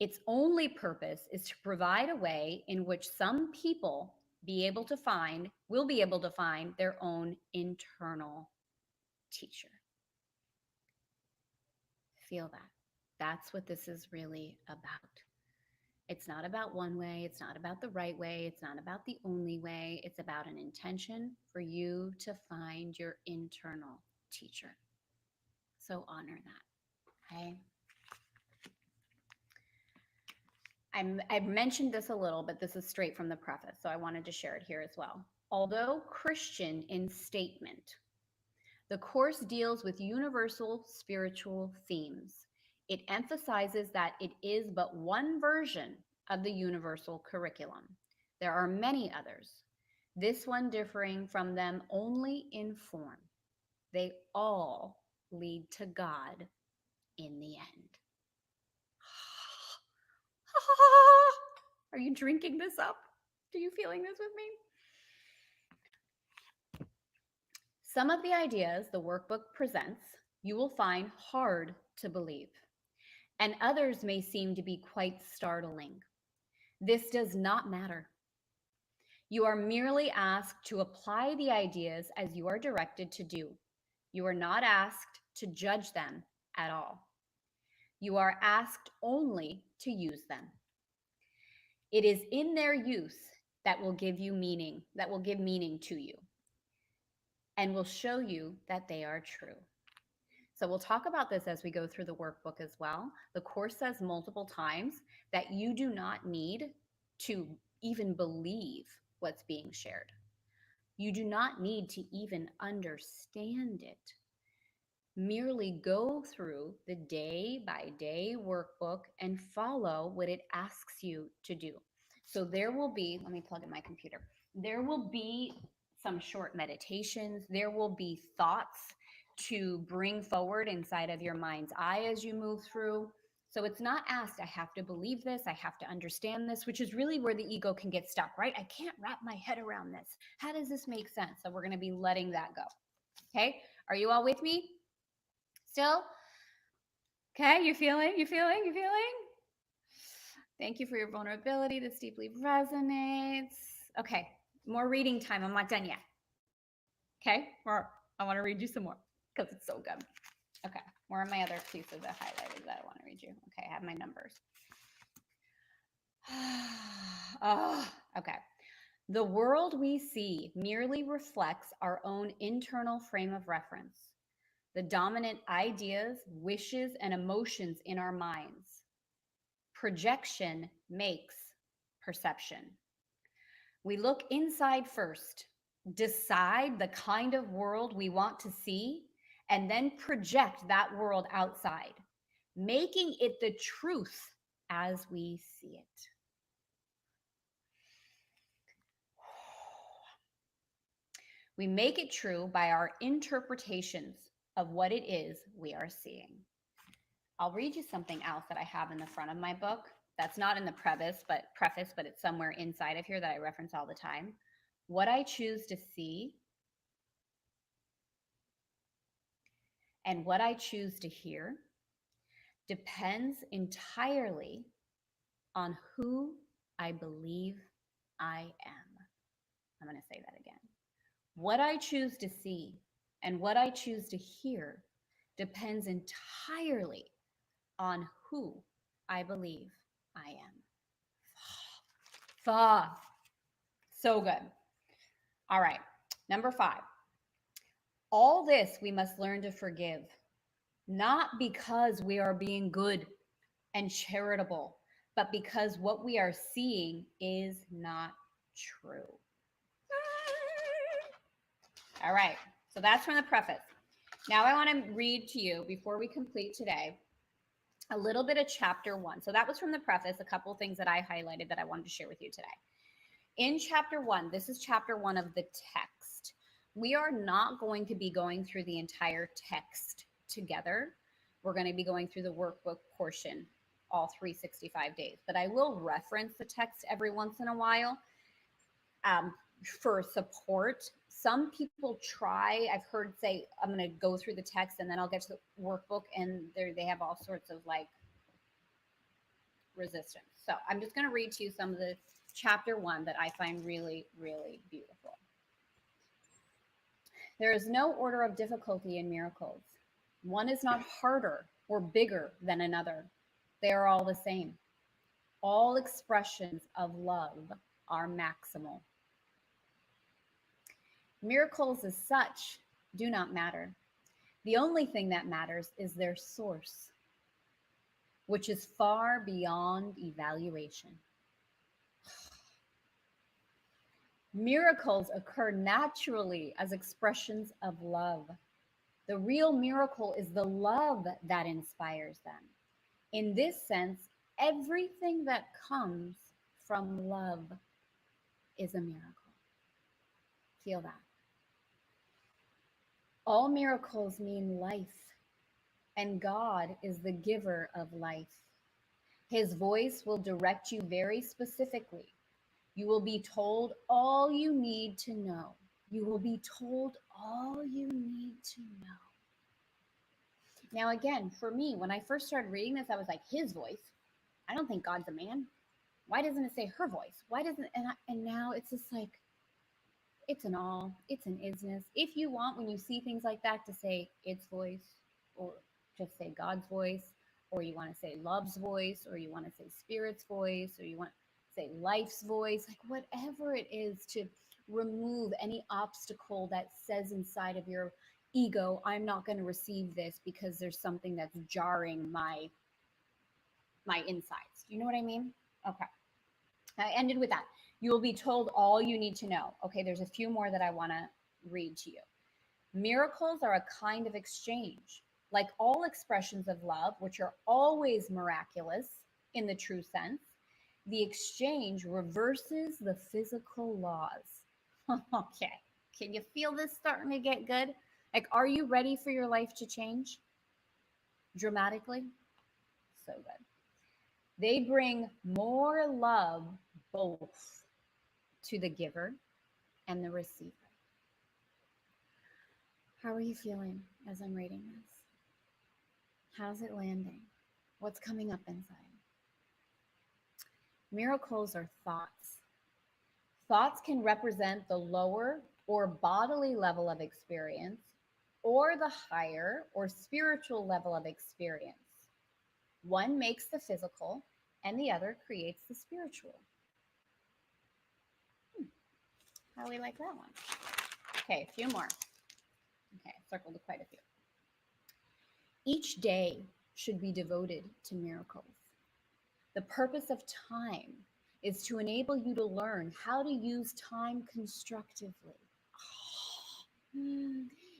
Its only purpose is to provide a way in which some people will be able to find their own internal teacher. Feel that. That's what this is really about. It's not about one way. It's not about the right way. It's not about the only way. It's about an intention for you to find your internal teacher. So honor that. Okay. I've mentioned this a little, but this is straight from the preface, so I wanted to share it here as well. Although Christian in statement, the course deals with universal spiritual themes. It emphasizes that it is but one version of the universal curriculum. There are many others, this one differing from them only in form. They all lead to God in the end. Are you drinking this up? Are you feeling this with me? Some of the ideas the workbook presents you will find hard to believe, and others may seem to be quite startling. This does not matter. You are merely asked to apply the ideas as you are directed to do. You are not asked to judge them at all. You are asked only to use them. It is in their use that will give you meaning, that will give meaning to you, and will show you that they are true. So we'll talk about this as we go through the workbook as well. The course says multiple times that you do not need to even believe what's being shared. You do not need to even understand it. Merely go through the day by day workbook and follow what it asks you to do. So there will be, let me plug in my computer. There will be some short meditations. There will be thoughts to bring forward inside of your mind's eye as you move through. So it's not asked, I have to believe this, I have to understand this, which is really where the ego can get stuck, right? I can't wrap my head around this. How does this make sense? So we're going to be letting that go. Okay, are you all with me? Still? Okay, you feeling? You feeling? You feeling? Thank you for your vulnerability. This deeply resonates. Okay, more reading time. I'm not done yet. Okay, I want to read you some more because it's so good. Okay, where are my other pieces that highlighted that I want to read you? Okay, I have my numbers. Oh, okay. The world we see merely reflects our own internal frame of reference, the dominant ideas, wishes, and emotions in our minds. Projection makes perception. We look inside first, decide the kind of world we want to see, and then project that world outside, making it the truth as we see it. We make it true by our interpretations of what it is we are seeing. I'll read you something else that I have in the front of my book. That's not in the preface, but it's somewhere inside of here that I reference all the time. What I choose to see and what I choose to hear depends entirely on who I believe I am. I'm going to say that again. What I choose to see and what I choose to hear depends entirely on who I believe I am. So good. All right. Number 5. All this we must learn to forgive, not because we are being good and charitable, but because what we are seeing is not true. All right. So that's from the preface. Now I want to read to you, before we complete today, a little bit of chapter 1. So that was from the preface, a couple of things that I highlighted that I wanted to share with you today. In chapter 1, this is chapter 1 of the text. We are not going to be going through the entire text together. We're going to be going through the workbook portion all 365 days. But I will reference the text every once in a while for support. Some people try, I've heard say, I'm going to go through the text and then I'll get to the workbook, and they have all sorts of like resistance. So I'm just going to read to you some of the chapter 1 that I find really, really beautiful. There is no order of difficulty in miracles. One is not harder or bigger than another. They are all the same. All expressions of love are maximal. Miracles as such do not matter. The only thing that matters is their source. which is far beyond evaluation. Miracles occur naturally as expressions of love. The real miracle is the love that inspires them. In this sense, everything that comes from love is a miracle. Feel that. All miracles mean life, and God is the giver of life. His voice will direct you very specifically. You will be told all you need to know. You will be told all you need to know. Now, again, for me, when I first started reading this, I was like, his voice. I don't think God's a man. Why doesn't it say her voice? Why doesn't and now it's just like it's an all, it's an isness. If you want, when you see things like that, to say its voice, or just say God's voice, or you want to say love's voice, or you want to say spirit's voice, or you want to say life's voice, like whatever it is, to remove any obstacle that says inside of your ego, I'm not going to receive this because there's something that's jarring my insides. You know what I mean? Okay. I ended with that. You will be told all you need to know. Okay, there's a few more that I want to read to you. Miracles are a kind of exchange. Like all expressions of love, which are always miraculous in the true sense, the exchange reverses the physical laws. Okay, can you feel this starting to get good? Like, are you ready for your life to change dramatically? So good. They bring more love both to the giver and the receiver. How are you feeling as I'm reading this? How's it landing? What's coming up inside? Miracles are thoughts. Thoughts can represent the lower or bodily level of experience or the higher or spiritual level of experience. One makes the physical and the other creates the spiritual. How do we like that one? Okay, a few more. Okay, I circled quite a few. Each day should be devoted to miracles. The purpose of time is to enable you to learn how to use time constructively.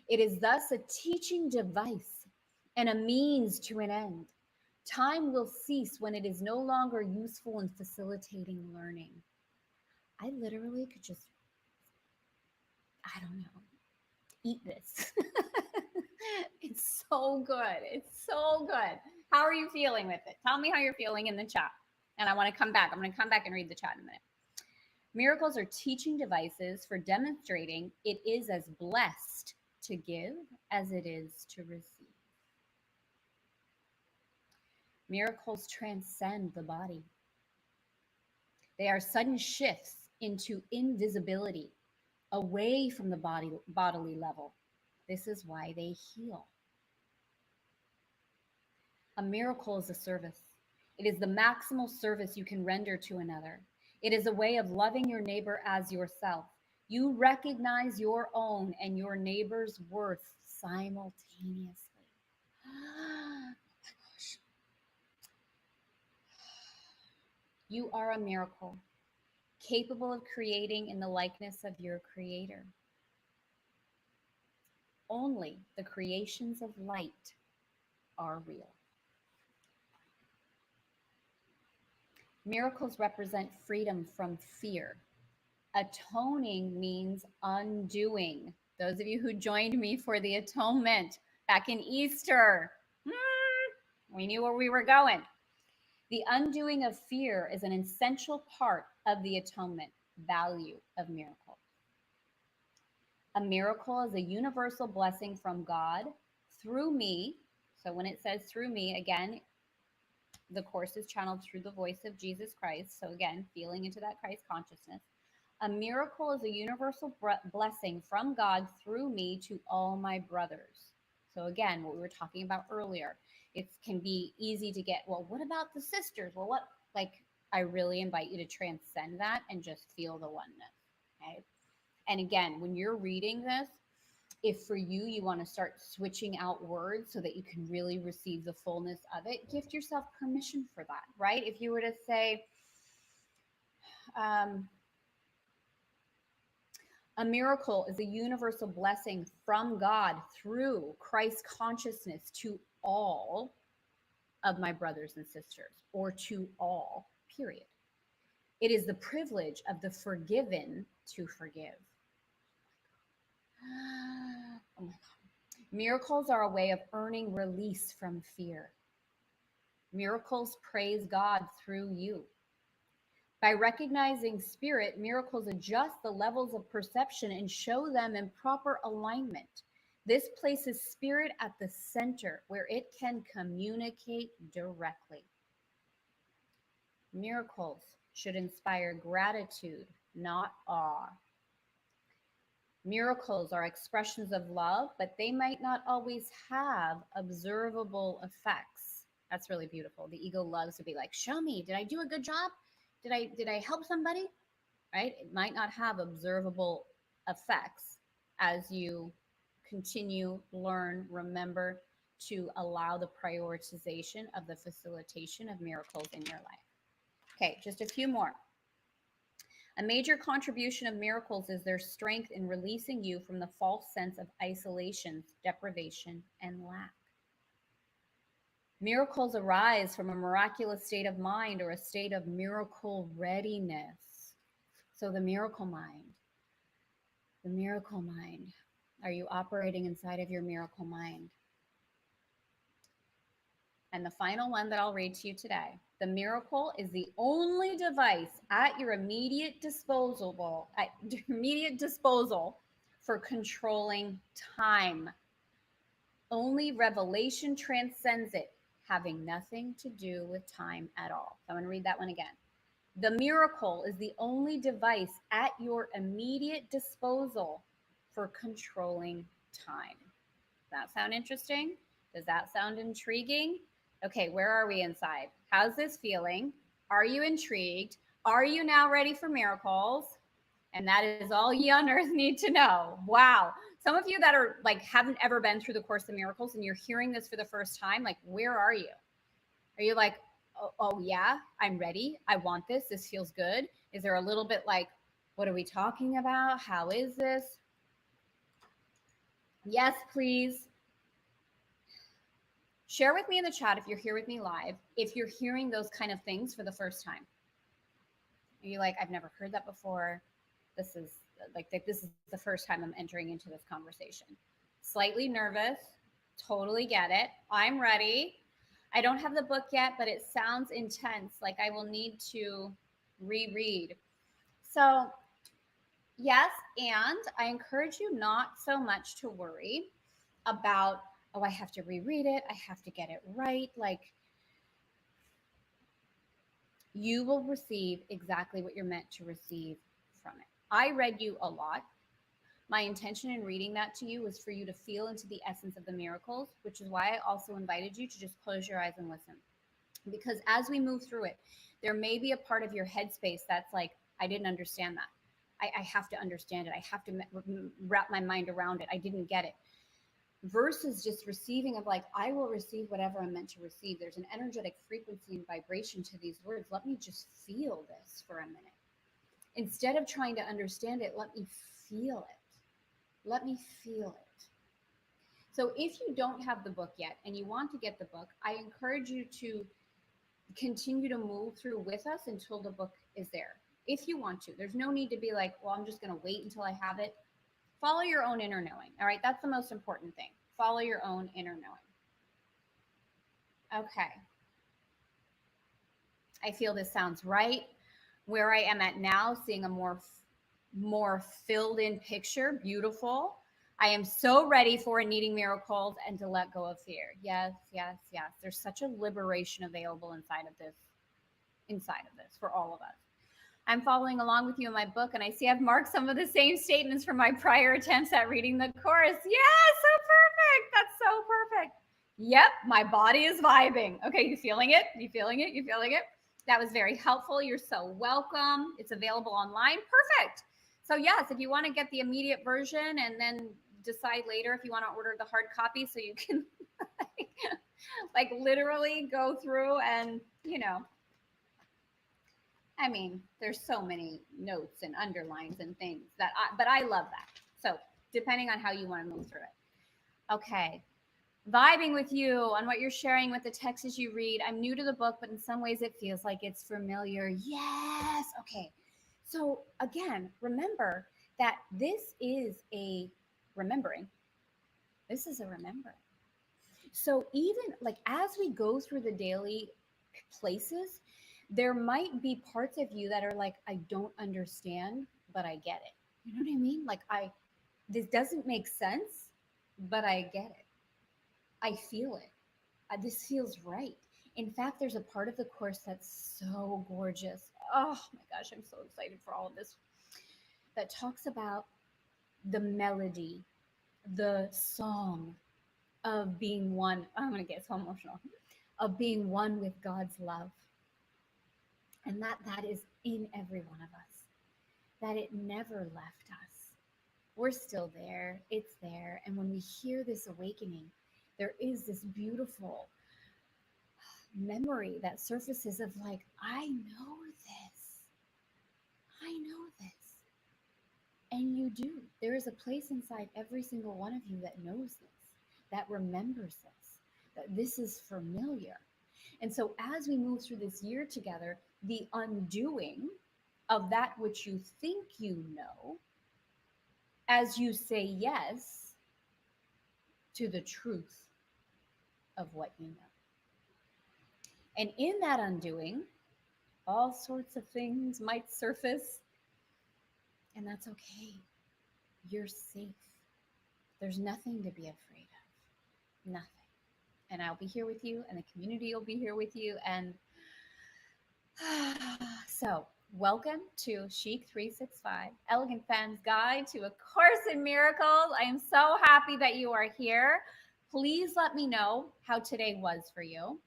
It is thus a teaching device and a means to an end. Time will cease when it is no longer useful in facilitating learning. I literally could just, I don't know, eat this. It's so good. It's so good. How are you feeling with it? Tell me how you're feeling in the chat. And I want to come back. I'm going to come back and read the chat in a minute. Miracles are teaching devices for demonstrating it is as blessed to give as it is to receive. Miracles transcend the body. They are sudden shifts into invisibility, away from the bodily level. This is why they heal. A miracle is a service. It is the maximal service you can render to another. It is a way of loving your neighbor as yourself. You recognize your own and your neighbor's worth simultaneously. Oh my gosh. You are a miracle, capable of creating in the likeness of your creator. Only the creations of light are real. Miracles represent freedom from fear. Atoning means undoing. Those of you who joined me for the atonement back in Easter, we knew where we were going. The undoing of fear is an essential part of the atonement value of miracle. A miracle is a universal blessing from God through me. So when it says through me, again, the course is channeled through the voice of Jesus Christ. So again, feeling into that Christ consciousness. A miracle is a universal blessing from God through me to all my brothers. So again, what we were talking about earlier, it can be easy to get, well, what about the sisters? Well, what, like, I really invite you to transcend that and just feel the oneness, okay? And again, when you're reading this, If for you, you want to start switching out words so that you can really receive the fullness of it, gift yourself permission for that, right? If you were to say, a miracle is a universal blessing from God through Christ consciousness to all of my brothers and sisters, or to all, period. It is the privilege of the forgiven to forgive. Oh my God. Miracles are a way of earning release from fear. Miracles praise God through you. By recognizing spirit, miracles adjust the levels of perception and show them in proper alignment. This places spirit at the center where it can communicate directly. Miracles should inspire gratitude, not awe. Miracles are expressions of love, but they might not always have observable effects. That's really beautiful. The ego loves to be like, show me, did I do a good job? Did I help somebody? Right? It might not have observable effects as you continue, learn, remember to allow the prioritization of the facilitation of miracles in your life. Okay, just a few more. A major contribution of miracles is their strength in releasing you from the false sense of isolation, deprivation, and lack. Miracles arise from a miraculous state of mind or a state of miracle readiness. So the miracle mind. Are you operating inside of your miracle mind? And the final one that I'll read to you today. The miracle is the only device at your immediate disposal for controlling time. Only revelation transcends it, having nothing to do with time at all. So I'm going to read that one again. The miracle is the only device at your immediate disposal for controlling time. Does that sound interesting? Does that sound intriguing? Okay, where are we inside? How's this feeling? Are you intrigued? Are you now ready for miracles? And that is all ye on earth need to know. Wow. Some of you that are like haven't ever been through the Course of Miracles and you're hearing this for the first time, like, where are you? Are you like, oh yeah, I'm ready. I want this. This feels good. Is there a little bit like, what are we talking about? How is this? Yes, please. Share with me in the chat if you're here with me live, if you're hearing those kind of things for the first time. Are you like, I've never heard that before. This is the first time I'm entering into this conversation. Slightly nervous, totally get it. I'm ready. I don't have the book yet, but it sounds intense, like I will need to reread. So yes, and I encourage you not so much to worry about, oh, I have to reread it. I have to get it right. Like, you will receive exactly what you're meant to receive from it. I read you a lot. My intention in reading that to you was for you to feel into the essence of the miracles, which is why I also invited you to just close your eyes and listen. Because as we move through it, there may be a part of your headspace that's like, I didn't understand that. I have to understand it. I have to wrap my mind around it. I didn't get it. Versus just receiving of like, I will receive whatever I'm meant to receive. There's an energetic frequency and vibration to these words. Let me just feel this for a minute. Instead of trying to understand it, let me feel it. Let me feel it. So if you don't have the book yet and you want to get the book, I encourage you to continue to move through with us until the book is there. If you want to, there's no need to be like, well, I'm just going to wait until I have it. Follow your own inner knowing. All right. That's the most important thing. Follow your own inner knowing. Okay. I feel this sounds right. Where I am at now, seeing a more filled in picture. Beautiful. I am so ready for needing miracles and to let go of fear. Yes, yes, yes. There's such a liberation available inside of this for all of us. I'm following along with you in my book, and I see I've marked some of the same statements from my prior attempts at reading the course. Yeah, so perfect. That's so perfect. Yep, my body is vibing. Okay, you feeling it? You feeling it? You feeling it? That was very helpful. You're so welcome. It's available online. Perfect. So yes, if you want to get the immediate version and then decide later if you want to order the hard copy so you can like, like literally go through and, I mean, there's so many notes and underlines and things but I love that. So depending on how you want to move through it. Okay. Vibing with you on what you're sharing with the texts you read. I'm new to the book, but in some ways it feels like it's familiar. Yes. Okay. So again, remember that this is a remembering. This is a remembering. So even like as we go through the daily places, there might be parts of you that are like, I don't understand, but I get it. You know what I mean? Like this doesn't make sense, but I get it. I feel it. This feels right. In fact, there's a part of the course that's so gorgeous. Oh my gosh, I'm so excited for all of this. That talks about the melody, the song of being one. I'm going to get so emotional. Of being one with God's love. And that is in every one of us. That it never left us. We're still there. It's there. And when we hear this awakening, there is this beautiful memory that surfaces of like, I know this. I know this. And you do. There is a place inside every single one of you that knows this, that remembers this, that this is familiar. And so as we move through this year together, the undoing of that which you think you know, as you say yes to the truth of what you know. And in that undoing, all sorts of things might surface, and that's okay. You're safe. There's nothing to be afraid of. Nothing. And I'll be here with you, and the community will be here with you. And so, welcome to Chic 365, Elegant Femme's Guide to A Course in Miracles. I am so happy that you are here. Please let me know how today was for you.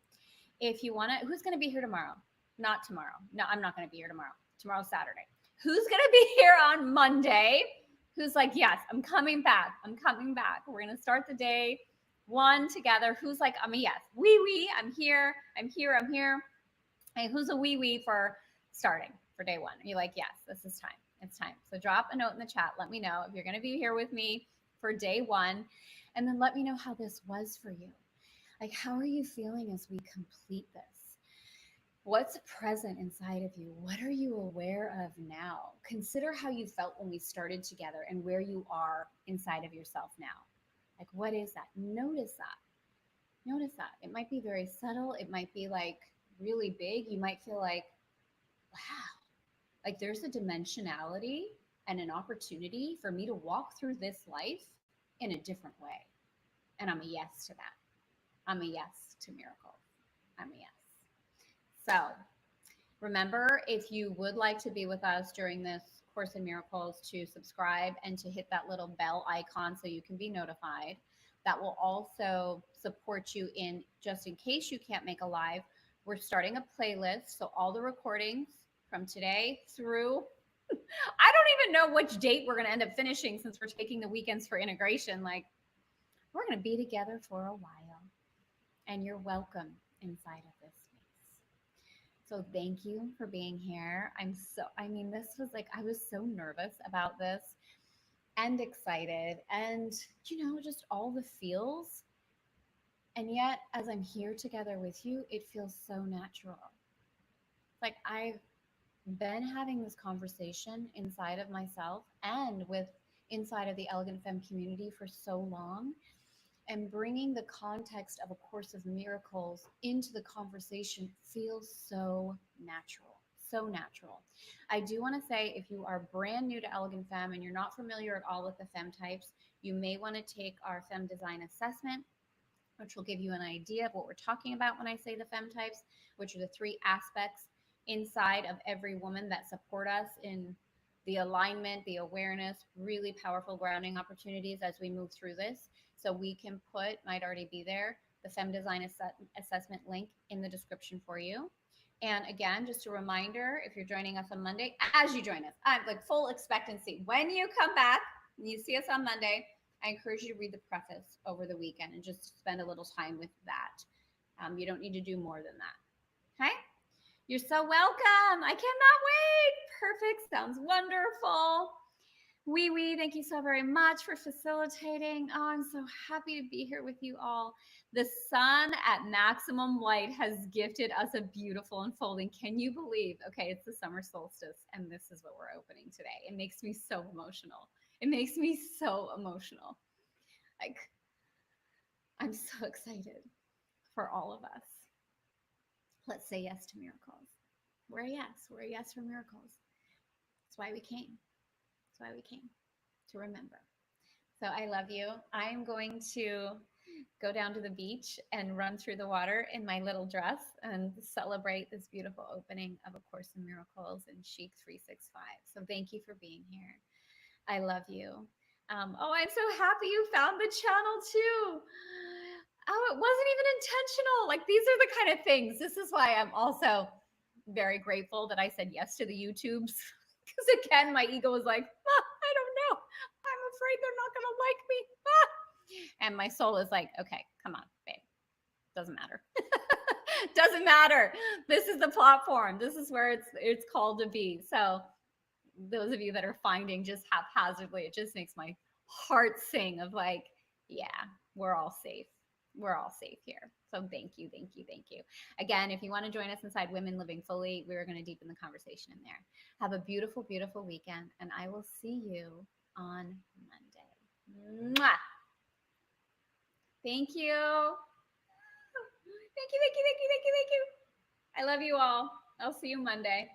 If you want to, who's going to be here tomorrow? Not tomorrow. No, I'm not going to be here tomorrow. Tomorrow's Saturday. Who's going to be here on Monday? Who's like, yes, I'm coming back. I'm coming back. We're going to start the day one together. Who's like, I'm a yes. Wee, I'm here. I'm here. I'm here. Hey, who's a wee for starting for day one? Are you like, yes, this is time. It's time. So drop a note in the chat. Let me know if you're going to be here with me for day one. And then let me know how this was for you. Like, how are you feeling as we complete this? What's present inside of you? What are you aware of now? Consider how you felt when we started together and where you are inside of yourself now. Like, what is that? Notice that. Notice that. It might be very subtle. It might be like really big. You might feel like, wow, like there's a dimensionality and an opportunity for me to walk through this life in a different way. And I'm a yes to that. I'm a yes to miracles. I'm a yes. So remember, if you would like to be with us during this Course in Miracles, to subscribe and to hit that little bell icon so you can be notified. That will also support you in, just in case you can't make a live, we're starting a playlist. So all the recordings from today through, I don't even know which date we're going to end up finishing since we're taking the weekends for integration. Like, we're going to be together for a while, and you're welcome inside of this space. So thank you for being here. This was like, I was so nervous about this and excited and, just all the feels. And yet, as I'm here together with you, it feels so natural. Like I've been having this conversation inside of myself and with inside of the Elegant Femme community for so long, and bringing the context of A Course of Miracles into the conversation feels so natural. So natural. I do want to say, if you are brand new to Elegant Femme and you're not familiar at all with the Femme types, you may want to take our Femme Design Assessment, which will give you an idea of what we're talking about when I say the Femme types, which are the three aspects inside of every woman that support us in the alignment, the awareness, really powerful grounding opportunities as we move through this. So we can put, might already be there, the Femme Design Assessment link in the description for you. And again, just a reminder, if you're joining us on Monday, as you join us, I'm like full expectancy. When you come back, you see us on Monday, I encourage you to read the preface over the weekend and just spend a little time with that. You don't need to do more than that. Okay? You're so welcome. I cannot wait. Perfect. Sounds wonderful. Wee, thank you so very much for facilitating. Oh, I'm so happy to be here with you all. The sun at maximum light has gifted us a beautiful unfolding. Can you believe? Okay, it's the summer solstice, and this is what we're opening today. It makes me so emotional. It makes me so emotional. Like, I'm so excited for all of us. Let's say yes to miracles. We're a yes. We're a yes for miracles. That's why we came. That's why we came, to remember. So I love you. I'm going to go down to the beach and run through the water in my little dress and celebrate this beautiful opening of A Course in Miracles and Chic 365. So thank you for being here. I love you. Oh, I'm so happy you found the channel too. Oh, it wasn't even intentional. Like, these are the kind of things. This is why I'm also very grateful that I said yes to the YouTubes. Because again, my ego was like, I don't know. I'm afraid they're not going to like me. And my soul is like, okay, come on, babe. Doesn't matter. Doesn't matter. This is the platform. This is where it's called to be. So those of you that are finding just haphazardly, it just makes my heart sing of like, yeah, we're all safe. We're all safe here. So thank you, thank you, thank you. Again, if you want to join us inside Women Living Fully, we're going to deepen the conversation in there. Have a beautiful, beautiful weekend, and I will see you on Monday. Mwah! Thank you. Thank you, thank you, thank you, thank you, thank you. I love you all. I'll see you Monday.